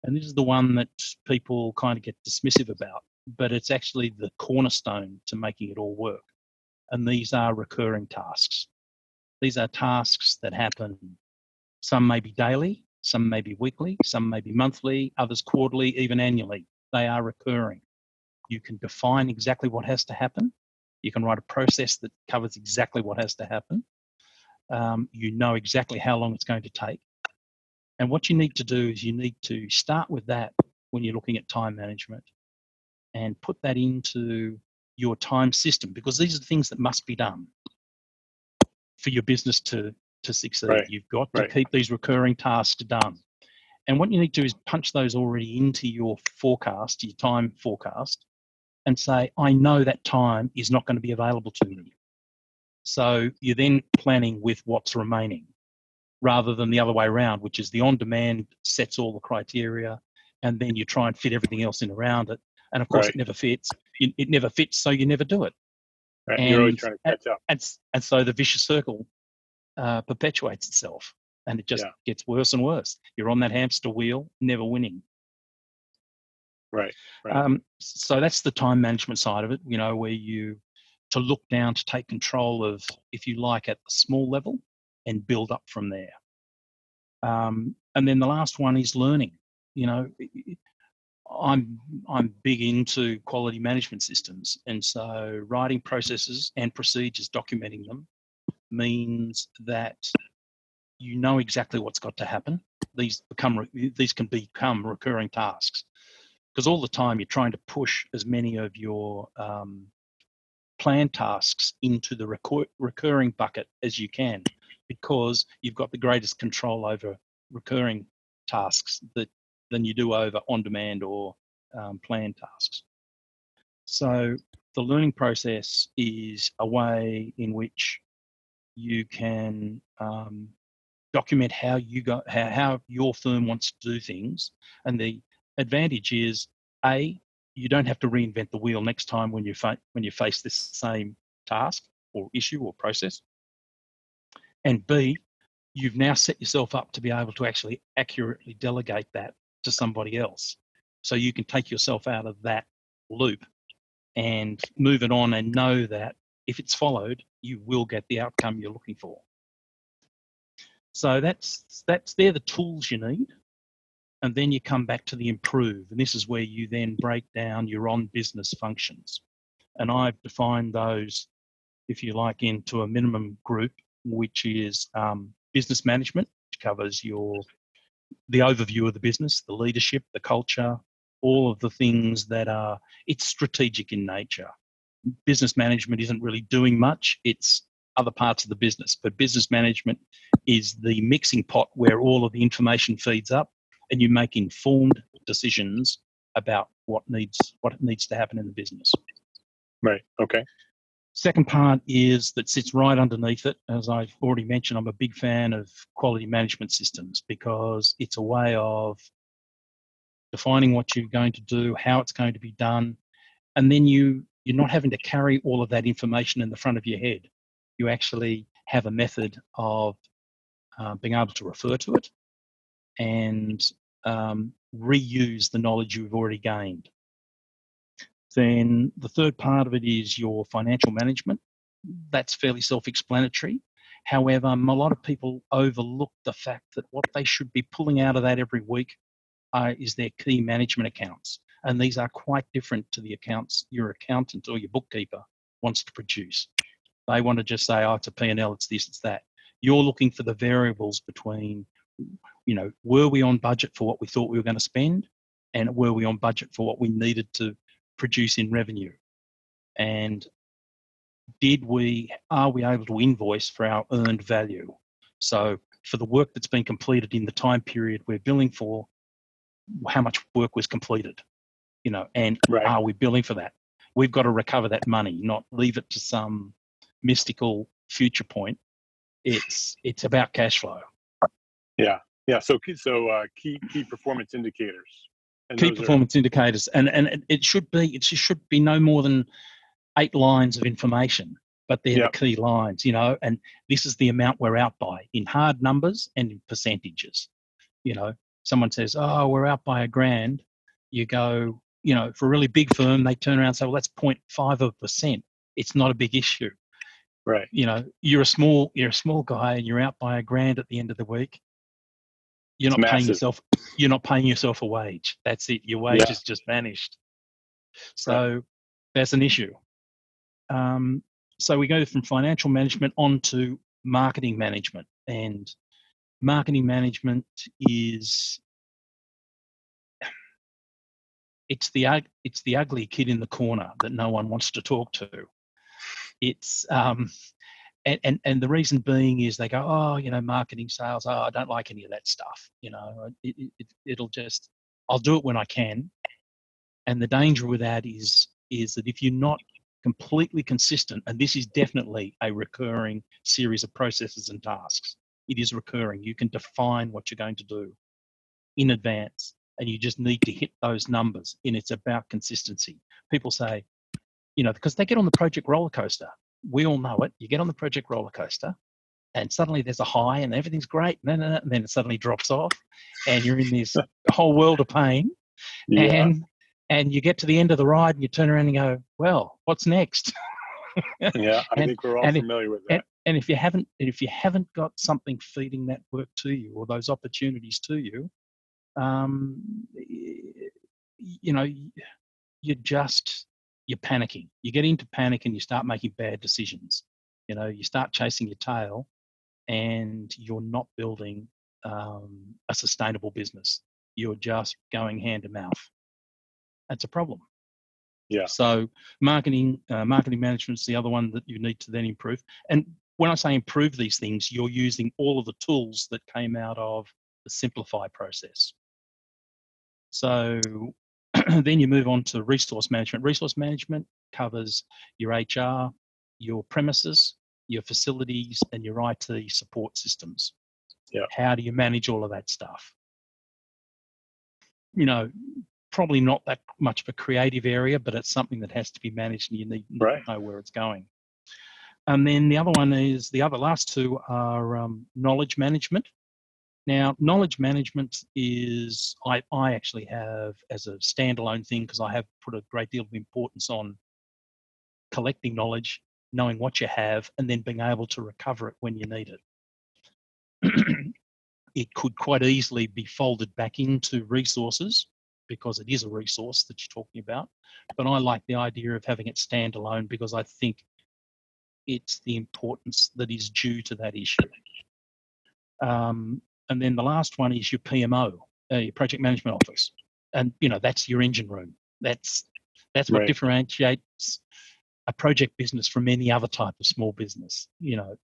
and this is the one that people kind of get dismissive about, but it's actually the cornerstone to making it all work. And these are recurring tasks. These are tasks that happen. Some may be daily, some may be weekly, some may be monthly, others quarterly, even annually. They are recurring. You can define exactly what has to happen. You can write a process that covers exactly what has to happen. You know exactly how long it's going to take. And what you need to do is you need to start with that when you're looking at time management, and put that into your time system, because these are the things that must be done for your business to succeed. Right. You've got to keep these recurring tasks done. And what you need to do is punch those already into your forecast, your time forecast, and say, I know that time is not going to be available to me. So you're then planning with what's remaining, rather than the other way around, which is the on-demand sets all the criteria, and then you try and fit everything else in around it. And of course, it never fits. It never fits, so you never do it. Right. And, you're always trying to catch up. And so the vicious circle perpetuates itself, and it just gets worse and worse. You're on that hamster wheel, never winning. Right. So that's the time management side of it, where you to look down, to take control of, if you like, at the small level and build up from there. And then the last one is learning. I'm big into quality management systems, and so writing processes and procedures, documenting them, means that you know exactly what's got to happen. These can become recurring tasks, because all the time you're trying to push as many of your planned tasks into the recurring bucket as you can, because you've got the greatest control over recurring tasks than you do over on-demand or planned tasks. So the learning process is a way in which you can document how your firm wants to do things, and the advantage is, A, you don't have to reinvent the wheel next time when you face this same task or issue or process, and B, you've now set yourself up to be able to actually accurately delegate that to somebody else, so you can take yourself out of that loop and move it on, and know that if it's followed, you will get the outcome you're looking for. So they're the tools you need. And then you come back to the improve. And this is where you then break down your on-business functions. And I've defined those, if you like, into a minimum group, which is business management, which covers the overview of the business, the leadership, the culture, all of the things that it's strategic in nature. Business management isn't really doing much. It's other parts of the business. But business management is the mixing pot where all of the information feeds up and you make informed decisions about what needs to happen in the business. Right. Okay. Second part is that sits right underneath it. As I've already mentioned, I'm a big fan of quality management systems because it's a way of defining what you're going to do, how it's going to be done, and then you're not having to carry all of that information in the front of your head. You actually have a method of being able to refer to it and reuse the knowledge you've already gained. Then the third part of it is your financial management. That's fairly self-explanatory. However, a lot of people overlook the fact that what they should be pulling out of that every week is their key management accounts. And these are quite different to the accounts your accountant or your bookkeeper wants to produce. They want to just say, oh, it's a P&L, it's this, it's that. You're looking for the variables between, were we on budget for what we thought we were going to spend? And were we on budget for what we needed to produce in revenue? And are we able to invoice for our earned value? So for the work that's been completed in the time period we're billing for, how much work was completed, and Right. Are we billing for that? We've got to recover that money, not leave it to some mystical future point. It's about cash flow. Yeah. So key performance indicators. And Key performance indicators, and it should be no more than 8 lines of information, but they're the key lines, and this is the amount we're out by in hard numbers and in percentages. Someone says, oh, we're out by $1,000. You go, for a really big firm, they turn around and say, well, that's 0.5%. It's not a big issue. Right. You're a small guy and you're out by $1,000 at the end of the week. You're not paying yourself a wage. That's it. Your wage has just vanished. So that's an issue. So we go from financial management on to marketing management, and marketing management is it's the ugly kid in the corner that no one wants to talk to. It's and the reason being is they go, oh, marketing, sales, I don't like any of that stuff. It'll just, I'll do it when I can. And the danger with that is that if you're not completely consistent, and this is definitely a recurring series of processes and tasks, it is recurring. You can define what you're going to do in advance, and you just need to hit those numbers, and it's about consistency. People say, because they get on the project roller coaster. We all know it. You get on the project roller coaster and suddenly there's a high and everything's great. And then it suddenly drops off and you're in this whole world of pain. Yeah. And you get to the end of the ride and you turn around and go, well, what's next? Yeah, I think we're all familiar with that. And if you haven't got something feeding that work to you or those opportunities to you, you're panicking. You get into panic and you start making bad decisions. You start chasing your tail and you're not building a sustainable business. You're just going hand to mouth. That's a problem. Yeah. So marketing management is the other one that you need to then improve. And when I say improve these things, you're using all of the tools that came out of the Simplify process. So then you move on to resource management. Resource management covers your HR, your premises, your facilities, and your IT support systems. Yeah. How do you manage all of that stuff? Probably not that much of a creative area, but it's something that has to be managed and you need to know where it's going. And then the last two are knowledge management. Now, knowledge management is, I actually have as a standalone thing because I have put a great deal of importance on collecting knowledge, knowing what you have, and then being able to recover it when you need it. it could quite easily be folded back into resources because it is a resource that you're talking about. But I like the idea of having it standalone because I think it's the importance that is due to that issue. And then the last one is your PMO, your project management office. And, that's your engine room. That's what differentiates a project business from any other type of small business.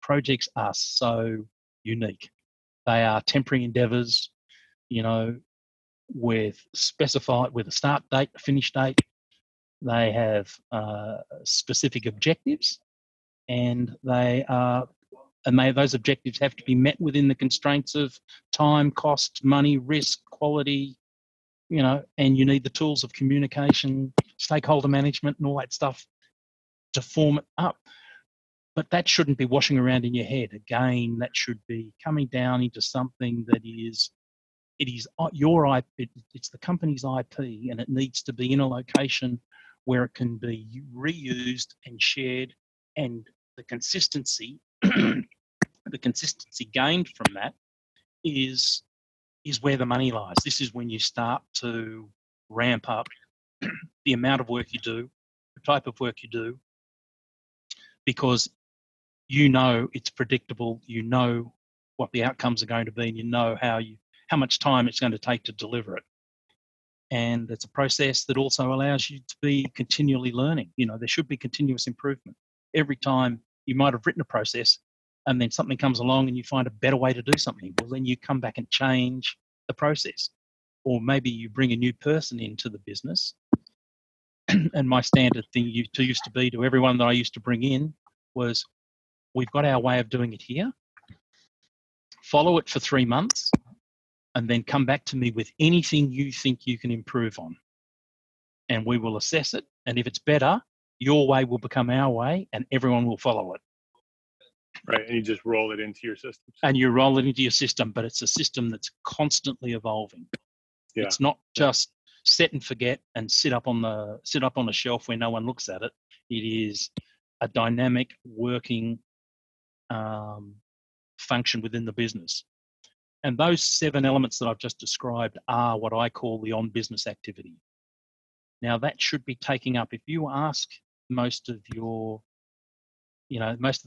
Projects are so unique. They are temporary endeavors, with a start date, a finish date. They have specific objectives, and those objectives have to be met within the constraints of time, cost, money, risk, quality, and you need the tools of communication, stakeholder management, and all that stuff to form it up. But that shouldn't be washing around in your head. Again, that should be coming down into something that is your IP. It's the company's IP, and it needs to be in a location where it can be reused and shared, and the consistency gained from that is where the money lies. This is when you start to ramp up the amount of work you do, the type of work you do, because it's predictable, what the outcomes are going to be, and you know how much time it's going to take to deliver it. And it's a process that also allows you to be continually learning. There should be continuous improvement. Every time you might have written a process and then something comes along and you find a better way to do something, well, then you come back and change the process. Or maybe you bring a new person into the business. And my standard thing used to be to everyone that I used to bring in was, we've got our way of doing it here. Follow it for 3 months and then come back to me with anything you think you can improve on. And we will assess it. And if it's better, your way will become our way and everyone will follow it. Right, and you just roll it into your system. And you roll it into your system, but it's a system that's constantly evolving. Yeah. It's not just set and forget and sit up on a shelf where no one looks at it. It is a dynamic working function within the business. And those 7 elements that I've just described are what I call the on-business activity. Now, that should be taking up, if you ask most of the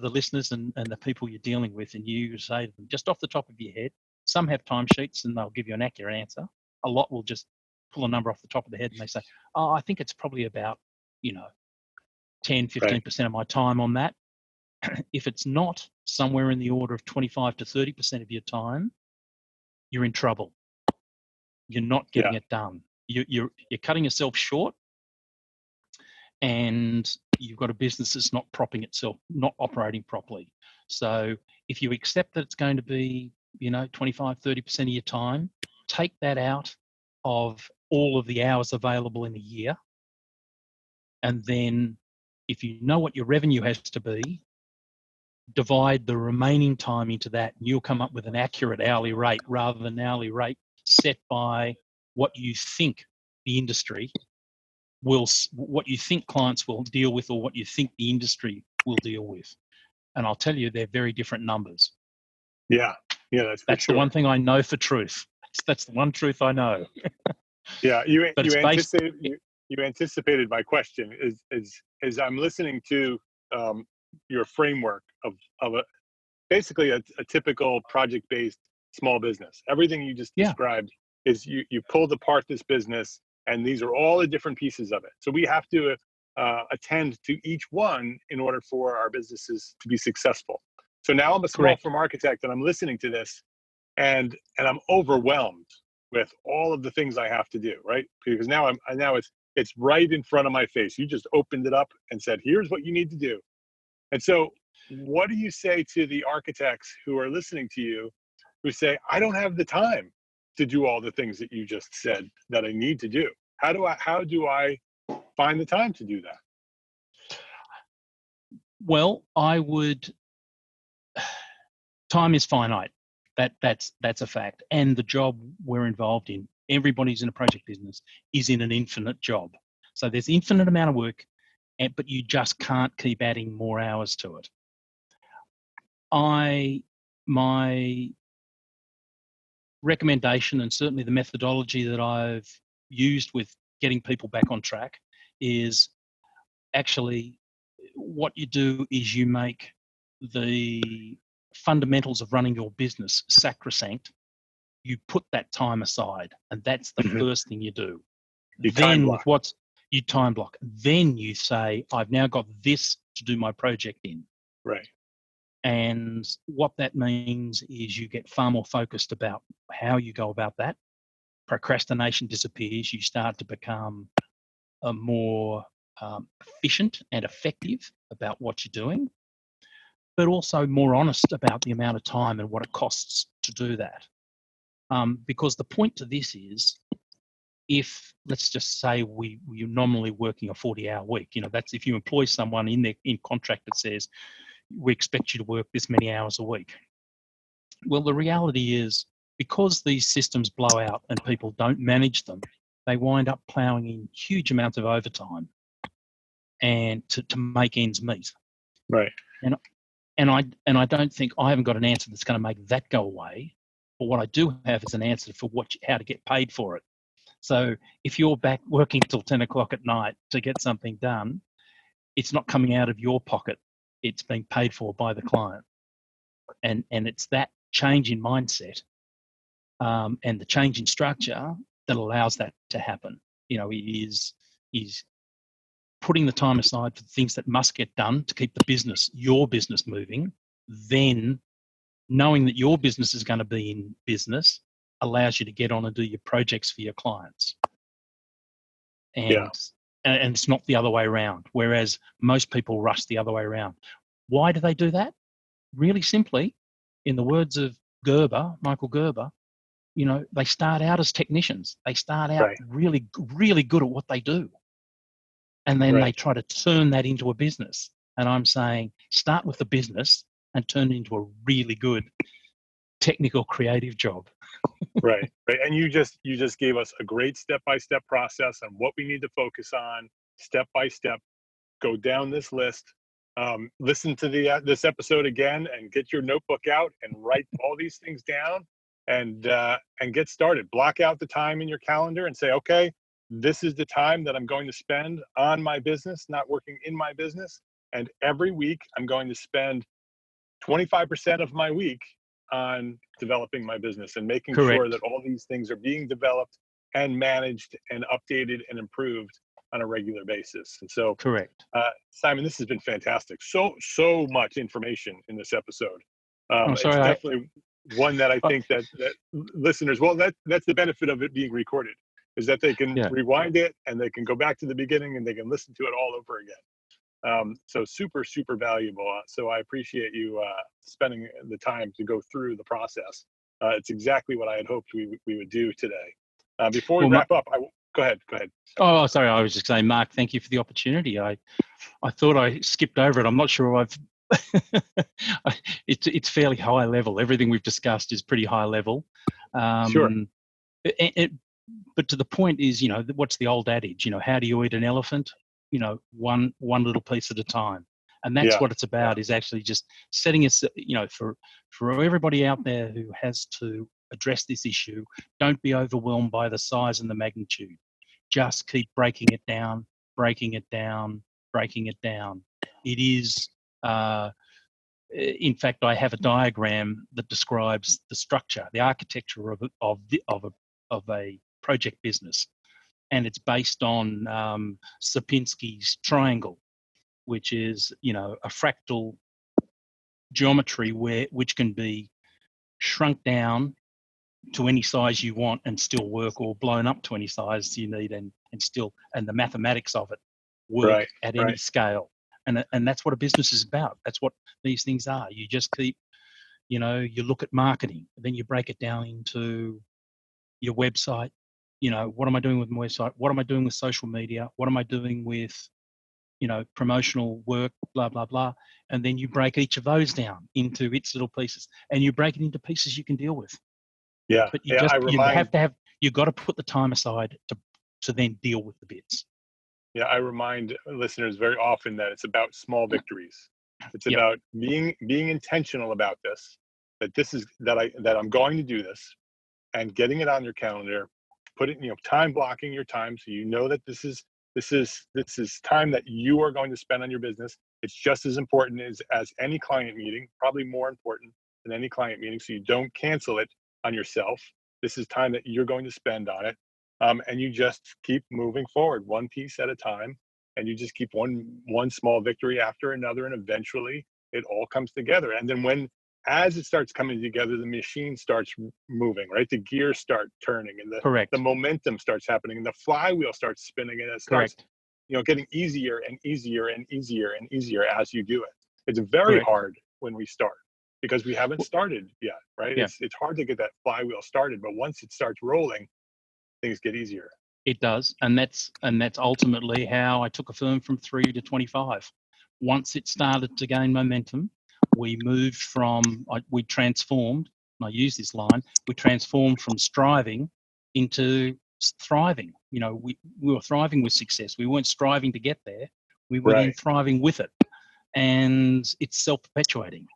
listeners and the people you're dealing with, and you say to them, just off the top of your head, some have timesheets and they'll give you an accurate answer. A lot will just pull a number off the top of the head and they say, I think it's probably about, 10, 15% of my time on that. If it's not somewhere in the order of 25 to 30% of your time, you're in trouble. You're not getting it done. You're cutting yourself short, and you've got a business that's not operating properly. So if you accept that it's going to be, 25, 30% of your time, take that out of all of the hours available in a year. And then if you know what your revenue has to be, divide the remaining time into that, and you'll come up with an accurate hourly rate rather than an hourly rate set by what you think the industry what you think clients will deal with, or what you think the industry will deal with. And I'll tell you, they're very different numbers. Yeah, that's the one thing I know for truth. That's the one truth I know. Yeah, you anticipated my question. Is I'm listening to your framework of basically a typical project-based small business. Everything you just described is you pulled apart this business, and these are all the different pieces of it. So we have to attend to each one in order for our businesses to be successful. So now I'm a small firm architect, and I'm listening to this, and I'm overwhelmed with all of the things I have to do, right? Because now it's right in front of my face. You just opened it up and said, here's what you need to do. And so what do you say to the architects who are listening to you, who say, I don't have the time to do all the things that you just said that I need to do? How do I find the time to do that? Well, time is finite. That's a fact. And the job we're involved in, everybody's in a project business, is in an infinite job. So there's infinite amount of work, but you just can't keep adding more hours to it. My recommendation, and certainly the methodology that I've used with getting people back on track, is actually what you do is you make the fundamentals of running your business sacrosanct. You put that time aside, and that's the first thing you do. You time Then block. you time block. Then you say, I've now got this to do my project in. Right. And what that means is you get far more focused about how you go about that. Procrastination disappears. You start to become a more efficient and effective about what you're doing, but also more honest about the amount of time and what it costs to do that. Because the point to this is, if let's just say you're nominally working a 40-hour week, that's if you employ someone in contract that says we expect you to work this many hours a week. Well, the reality is, because these systems blow out and people don't manage them, they wind up ploughing in huge amounts of overtime and to make ends meet. Right. And I don't think I haven't got an answer that's going to make that go away. But what I do have is an answer for how to get paid for it. So if you're back working till 10 o'clock at night to get something done, it's not coming out of your pocket. It's being paid for by the client. And it's that change in mindset and the change in structure that allows that to happen. Is putting the time aside for things that must get done to keep your business moving, then knowing that your business is going to be in business allows you to get on and do your projects for your clients. And it's not the other way around, whereas most people rush the other way around. Why do they do that? Really simply, in the words of Michael Gerber, they start out as technicians. They start out really, really good at what they do. And then they try to turn that into a business. And I'm saying, start with the business and turn it into a really good technical, creative job. Right. And you just gave us a great step-by-step process on what we need to focus on, step by step. Go down this list. Listen to this episode again, and get your notebook out and write all these things down, and get started. Block out the time in your calendar and say, okay, this is the time that I'm going to spend on my business, not working in my business. And every week I'm going to spend 25% of my week on developing my business and making sure that all these things are being developed and managed and updated and improved on a regular basis. And so, Simon, this has been fantastic. So much information in this episode. It's definitely one that I think that listeners, that's the benefit of it being recorded, is that they can rewind it and they can go back to the beginning and they can listen to it all over again. So super, super valuable. So I appreciate you spending the time to go through the process. It's exactly what I had hoped we would do today. Before we wrap up, go ahead. Oh, sorry. I was just saying, Mark, thank you for the opportunity. I thought I skipped over it. I'm not sure I've. It's fairly high level. Everything we've discussed is pretty high level. Sure. But to the point is, what's the old adage? How do you eat an elephant? One little piece at a time. And that's what it's about, is actually just setting us, for everybody out there who has to address this issue, don't be overwhelmed by the size and the magnitude. Just keep breaking it down. It is, in fact, I have a diagram that describes the structure, the architecture of a project business. And it's based on Sierpinski's triangle, which is, a fractal geometry which can be shrunk down to any size you want and still work, or blown up to any size you need and the mathematics of it work at any scale. And that's what a business is about. That's what these things are. You just keep, you look at marketing, then you break it down into your website. What am I doing with my website? What am I doing with social media? What am I doing with, promotional work, blah, blah, blah. And then you break each of those down into its little pieces, and you break it into pieces you can deal with. Yeah. But you've got to put the time aside to then deal with the bits. Yeah. I remind listeners very often that it's about small victories. It's about being intentional about this, that I'm going to do this. and getting it on your calendar, time blocking your time so you know that this is time that you are going to spend on your business. It's just as important as any client meeting, probably more important than any client meeting, so you don't cancel it on yourself. This is time that you're going to spend on it, and you just keep moving forward one piece at a time, and you just keep one small victory after another, and eventually it all comes together. And then as it starts coming together, the machine starts moving, right? The gears start turning, and Correct. the momentum starts happening, and the flywheel starts spinning, and it starts, Correct. getting easier and easier and easier and easier as you do it. It's very Correct. hard when we start because we haven't started yet, right? Yeah. It's hard to get that flywheel started, but once it starts rolling, things get easier. It does, and that's ultimately how I took a firm from 3 to 25. Once it started to gain momentum, we transformed, and I use this line, we transformed from striving into thriving. We were thriving with success. We weren't striving to get there. We were then thriving with it, and it's self-perpetuating.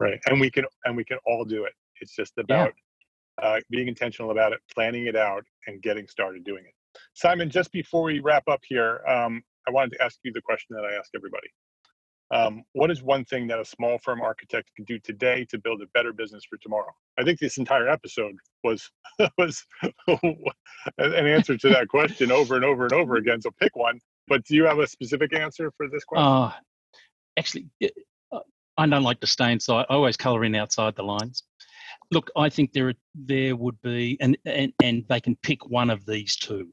Right, and we can all do it. It's just about being intentional about it, planning it out, and getting started doing it. Simon, just before we wrap up here, I wanted to ask you the question that I ask everybody. What is one thing that a small firm architect can do today to build a better business for tomorrow? I think this entire episode was an answer to that question over and over and over again. So pick one. But do you have a specific answer for this question? Actually, I don't like to stay inside. I always colour in outside the lines. Look, I think there would be, and they can pick one of these two.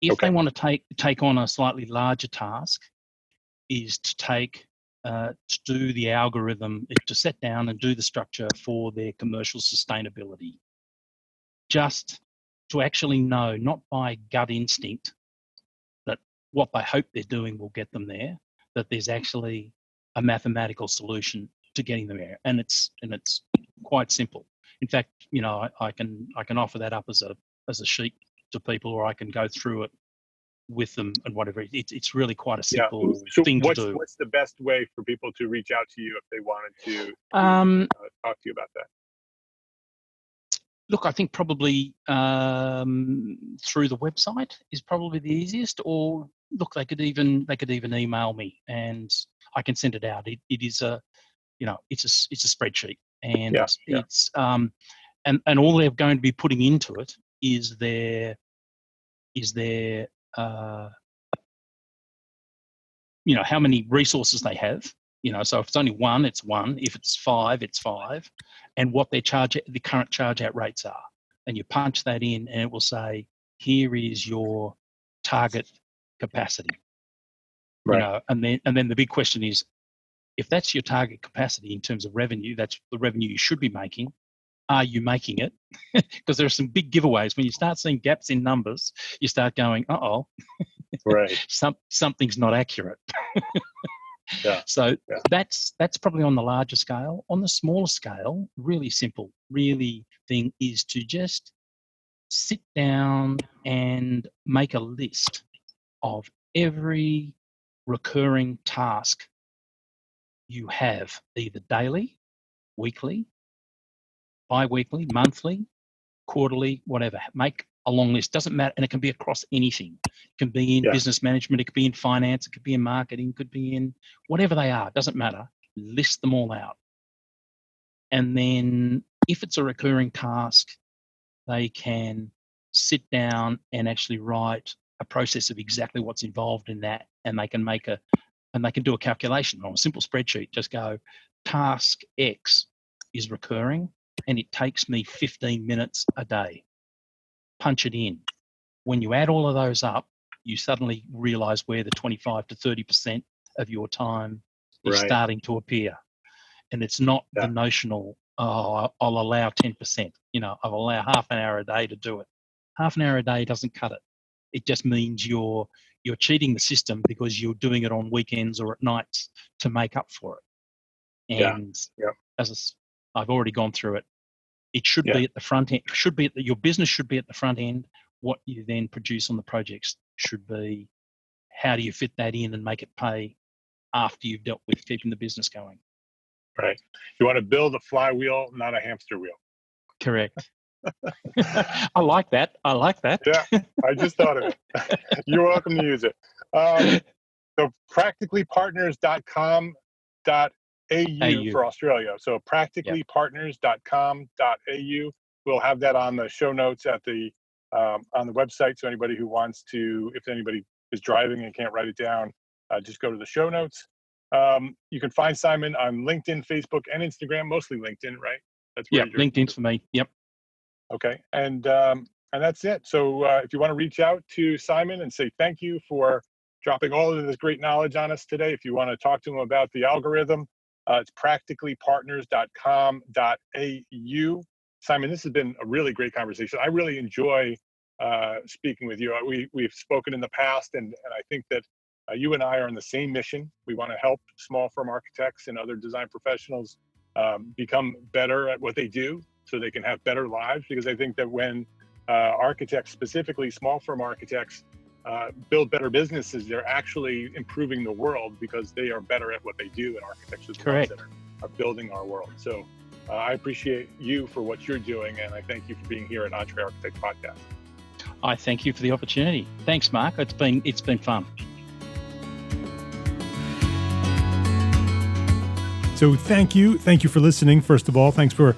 If they want to take on a slightly larger task, is to do the algorithm, to set down and do the structure for their commercial sustainability. Just to actually know, not by gut instinct, that what they hope they're doing will get them there, that there's actually a mathematical solution to getting them there, and it's quite simple. In fact, I can offer that up as a sheet to people, or I can go through it with them and whatever. It's really quite a simple thing to do. What's the best way for people to reach out to you if they wanted to talk to you about that? Look, I think probably through the website is probably the easiest. Or look, they could even email me and I can send it out. It is it's a spreadsheet, and it's and all they're going to be putting into it is their how many resources they have. So if it's only one, it's one. If it's five, it's five, and what the current charge out rates are. And you punch that in, and it will say, here is your target capacity. Right. And then the big question is, if that's your target capacity in terms of revenue, that's the revenue you should be making. Are you making it? Because there are some big giveaways. When you start seeing gaps in numbers, you start going, right. Something's not accurate. So that's probably on the larger scale. On the smaller scale, really simple, really thing is to just sit down and make a list of every recurring task you have, either daily, weekly, bi-weekly, monthly, quarterly, whatever. Make a long list. Doesn't matter, and it can be across anything. It can be in business management, it could be in finance, it could be in marketing, it could be in whatever they are. Doesn't matter. List them all out. And then if it's a recurring task, they can sit down and actually write a process of exactly what's involved in that, and they can do a calculation on a simple spreadsheet. Just go, task X is recurring, and it takes me 15 minutes a day. Punch it in. When you add all of those up, you suddenly realize where the 25 to 30% of your time is starting to appear. And it's not the notional, I'll allow 10%. I'll allow half an hour a day to do it. Half an hour a day doesn't cut it. It just means you're cheating the system because you're doing it on weekends or at nights to make up for it. And as I've already gone through it, it should be at the front end. Your business should be at the front end. What you then produce on the projects should be, how do you fit that in and make it pay after you've dealt with keeping the business going? Right. You want to build a flywheel, not a hamster wheel. Correct. I like that. Yeah, I just thought of it. You're welcome to use it. So practicallypartners.com.au for Australia. So practicallypartners.com.au. We'll have that on the show notes on the website. So anybody who wants to, if anybody is driving and can't write it down, just go to the show notes. You can find Simon on LinkedIn, Facebook, and Instagram. Mostly LinkedIn, right? That's where LinkedIn's for me. Yep. Okay, and that's it. So if you want to reach out to Simon and say thank you for dropping all of this great knowledge on us today, if you want to talk to him about the algorithm, it's practicallypartners.com.au. Simon, this has been a really great conversation. I really enjoy speaking with you. We've spoken in the past, and I think that you and I are on the same mission. We want to help small firm architects and other design professionals become better at what they do so they can have better lives. Because I think that when architects, specifically small firm architects, build better businesses, they're actually improving the world because they are better at what they do, and architects are the ones that are building our world. So I appreciate you for what you're doing, and I thank you for being here at EntreArchitect Podcast. I thank you for the opportunity. Thanks, Mark. It's been fun. So thank you for listening. First of all, thanks for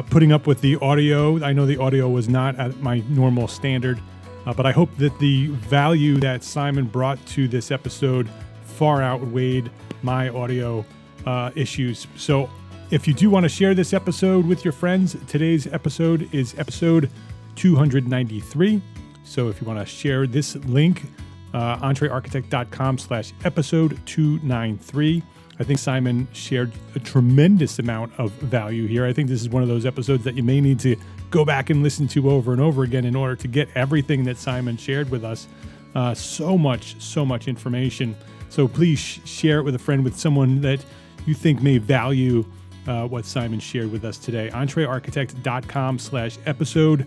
putting up with the audio. I know the audio was not at my normal standard, but I hope that the value that Simon brought to this episode far outweighed my audio issues. So if you do want to share this episode with your friends, today's episode is episode 293. So if you want to share this link, EntreArchitect.com/episode 293. I think Simon shared a tremendous amount of value here. I think this is one of those episodes that you may need to go back and listen to over and over again in order to get everything that Simon shared with us. So much information. So please share it with a friend, with someone that you think may value what Simon shared with us today. EntreArchitect.com/episode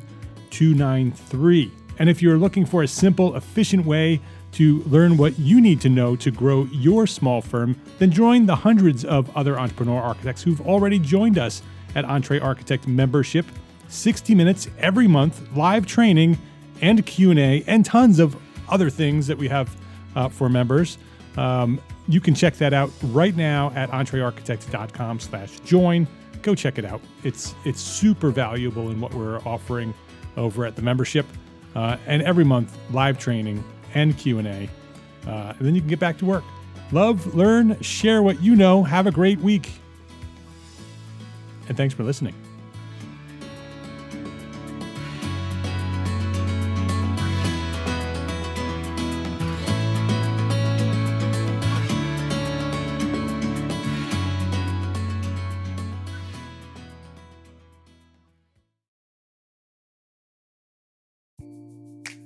293. And if you're looking for a simple, efficient way to learn what you need to know to grow your small firm, then join the hundreds of other entrepreneur architects who've already joined us at EntreArchitect membership. 60 minutes every month, live training and Q&A, and tons of other things that we have for members. You can check that out right now at EntreArchitect.com/join. Go check it out. It's super valuable in what we're offering over at the membership. And every month, live training and Q&A. And then you can get back to work. Love, learn, share what you know. Have a great week. And thanks for listening.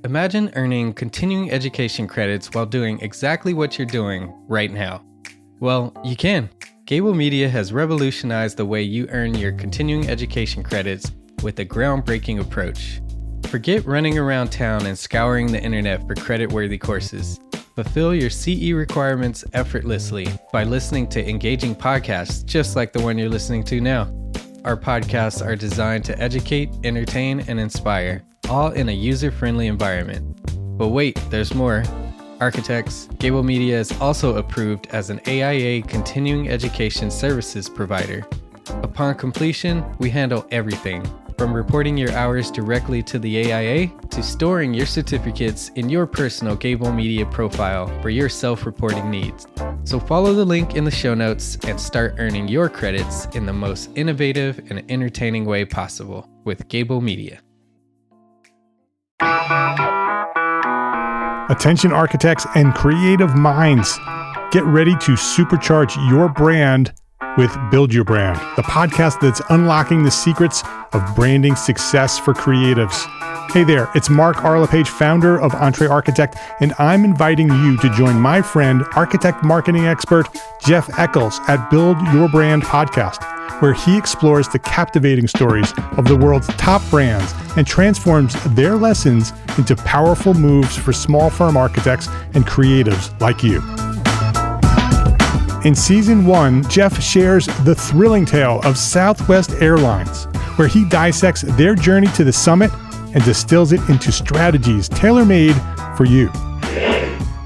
Imagine earning continuing education credits while doing exactly what you're doing right now. Well, you can. Gable Media has revolutionized the way you earn your continuing education credits with a groundbreaking approach. Forget running around town and scouring the internet for credit-worthy courses. Fulfill your CE requirements effortlessly by listening to engaging podcasts just like the one you're listening to now. Our podcasts are designed to educate, entertain, and inspire, all in a user-friendly environment. But wait, there's more. Architects, Gable Media is also approved as an AIA continuing education services provider. Upon completion, we handle everything, from reporting your hours directly to the AIA to storing your certificates in your personal Gable Media profile for your self-reporting needs. So follow the link in the show notes and start earning your credits in the most innovative and entertaining way possible with Gable Media. Attention architects and creative minds, get ready to supercharge your brand with Build Your Brand, the podcast that's unlocking the secrets of branding success for creatives. Hey there, it's Mark Arlepage, founder of EntreArchitect, and I'm inviting you to join my friend, architect marketing expert Jeff Eccles at Build Your Brand podcast, where he explores the captivating stories of the world's top brands and transforms their lessons into powerful moves for small firm architects and creatives like you. In Season 1, Jeff shares the thrilling tale of Southwest Airlines, where he dissects their journey to the summit and distills it into strategies tailor-made for you.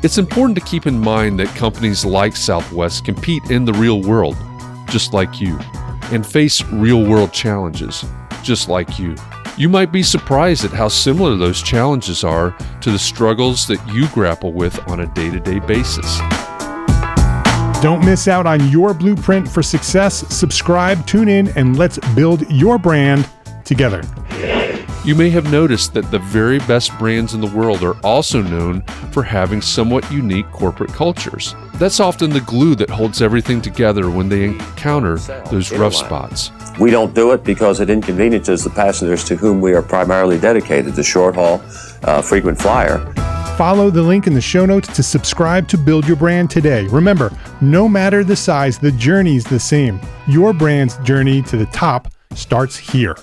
It's important to keep in mind that companies like Southwest compete in the real world, just like you, and face real-world challenges, just like you. You might be surprised at how similar those challenges are to the struggles that you grapple with on a day-to-day basis. Don't miss out on your blueprint for success. Subscribe, tune in, and let's build your brand together. You may have noticed that the very best brands in the world are also known for having somewhat unique corporate cultures. That's often the glue that holds everything together when they encounter those rough spots. We don't do it because it inconveniences the passengers to whom we are primarily dedicated, the short haul, frequent flyer. Follow the link in the show notes to subscribe to Build Your Brand today. Remember, no matter the size, the journey's the same. Your brand's journey to the top starts here.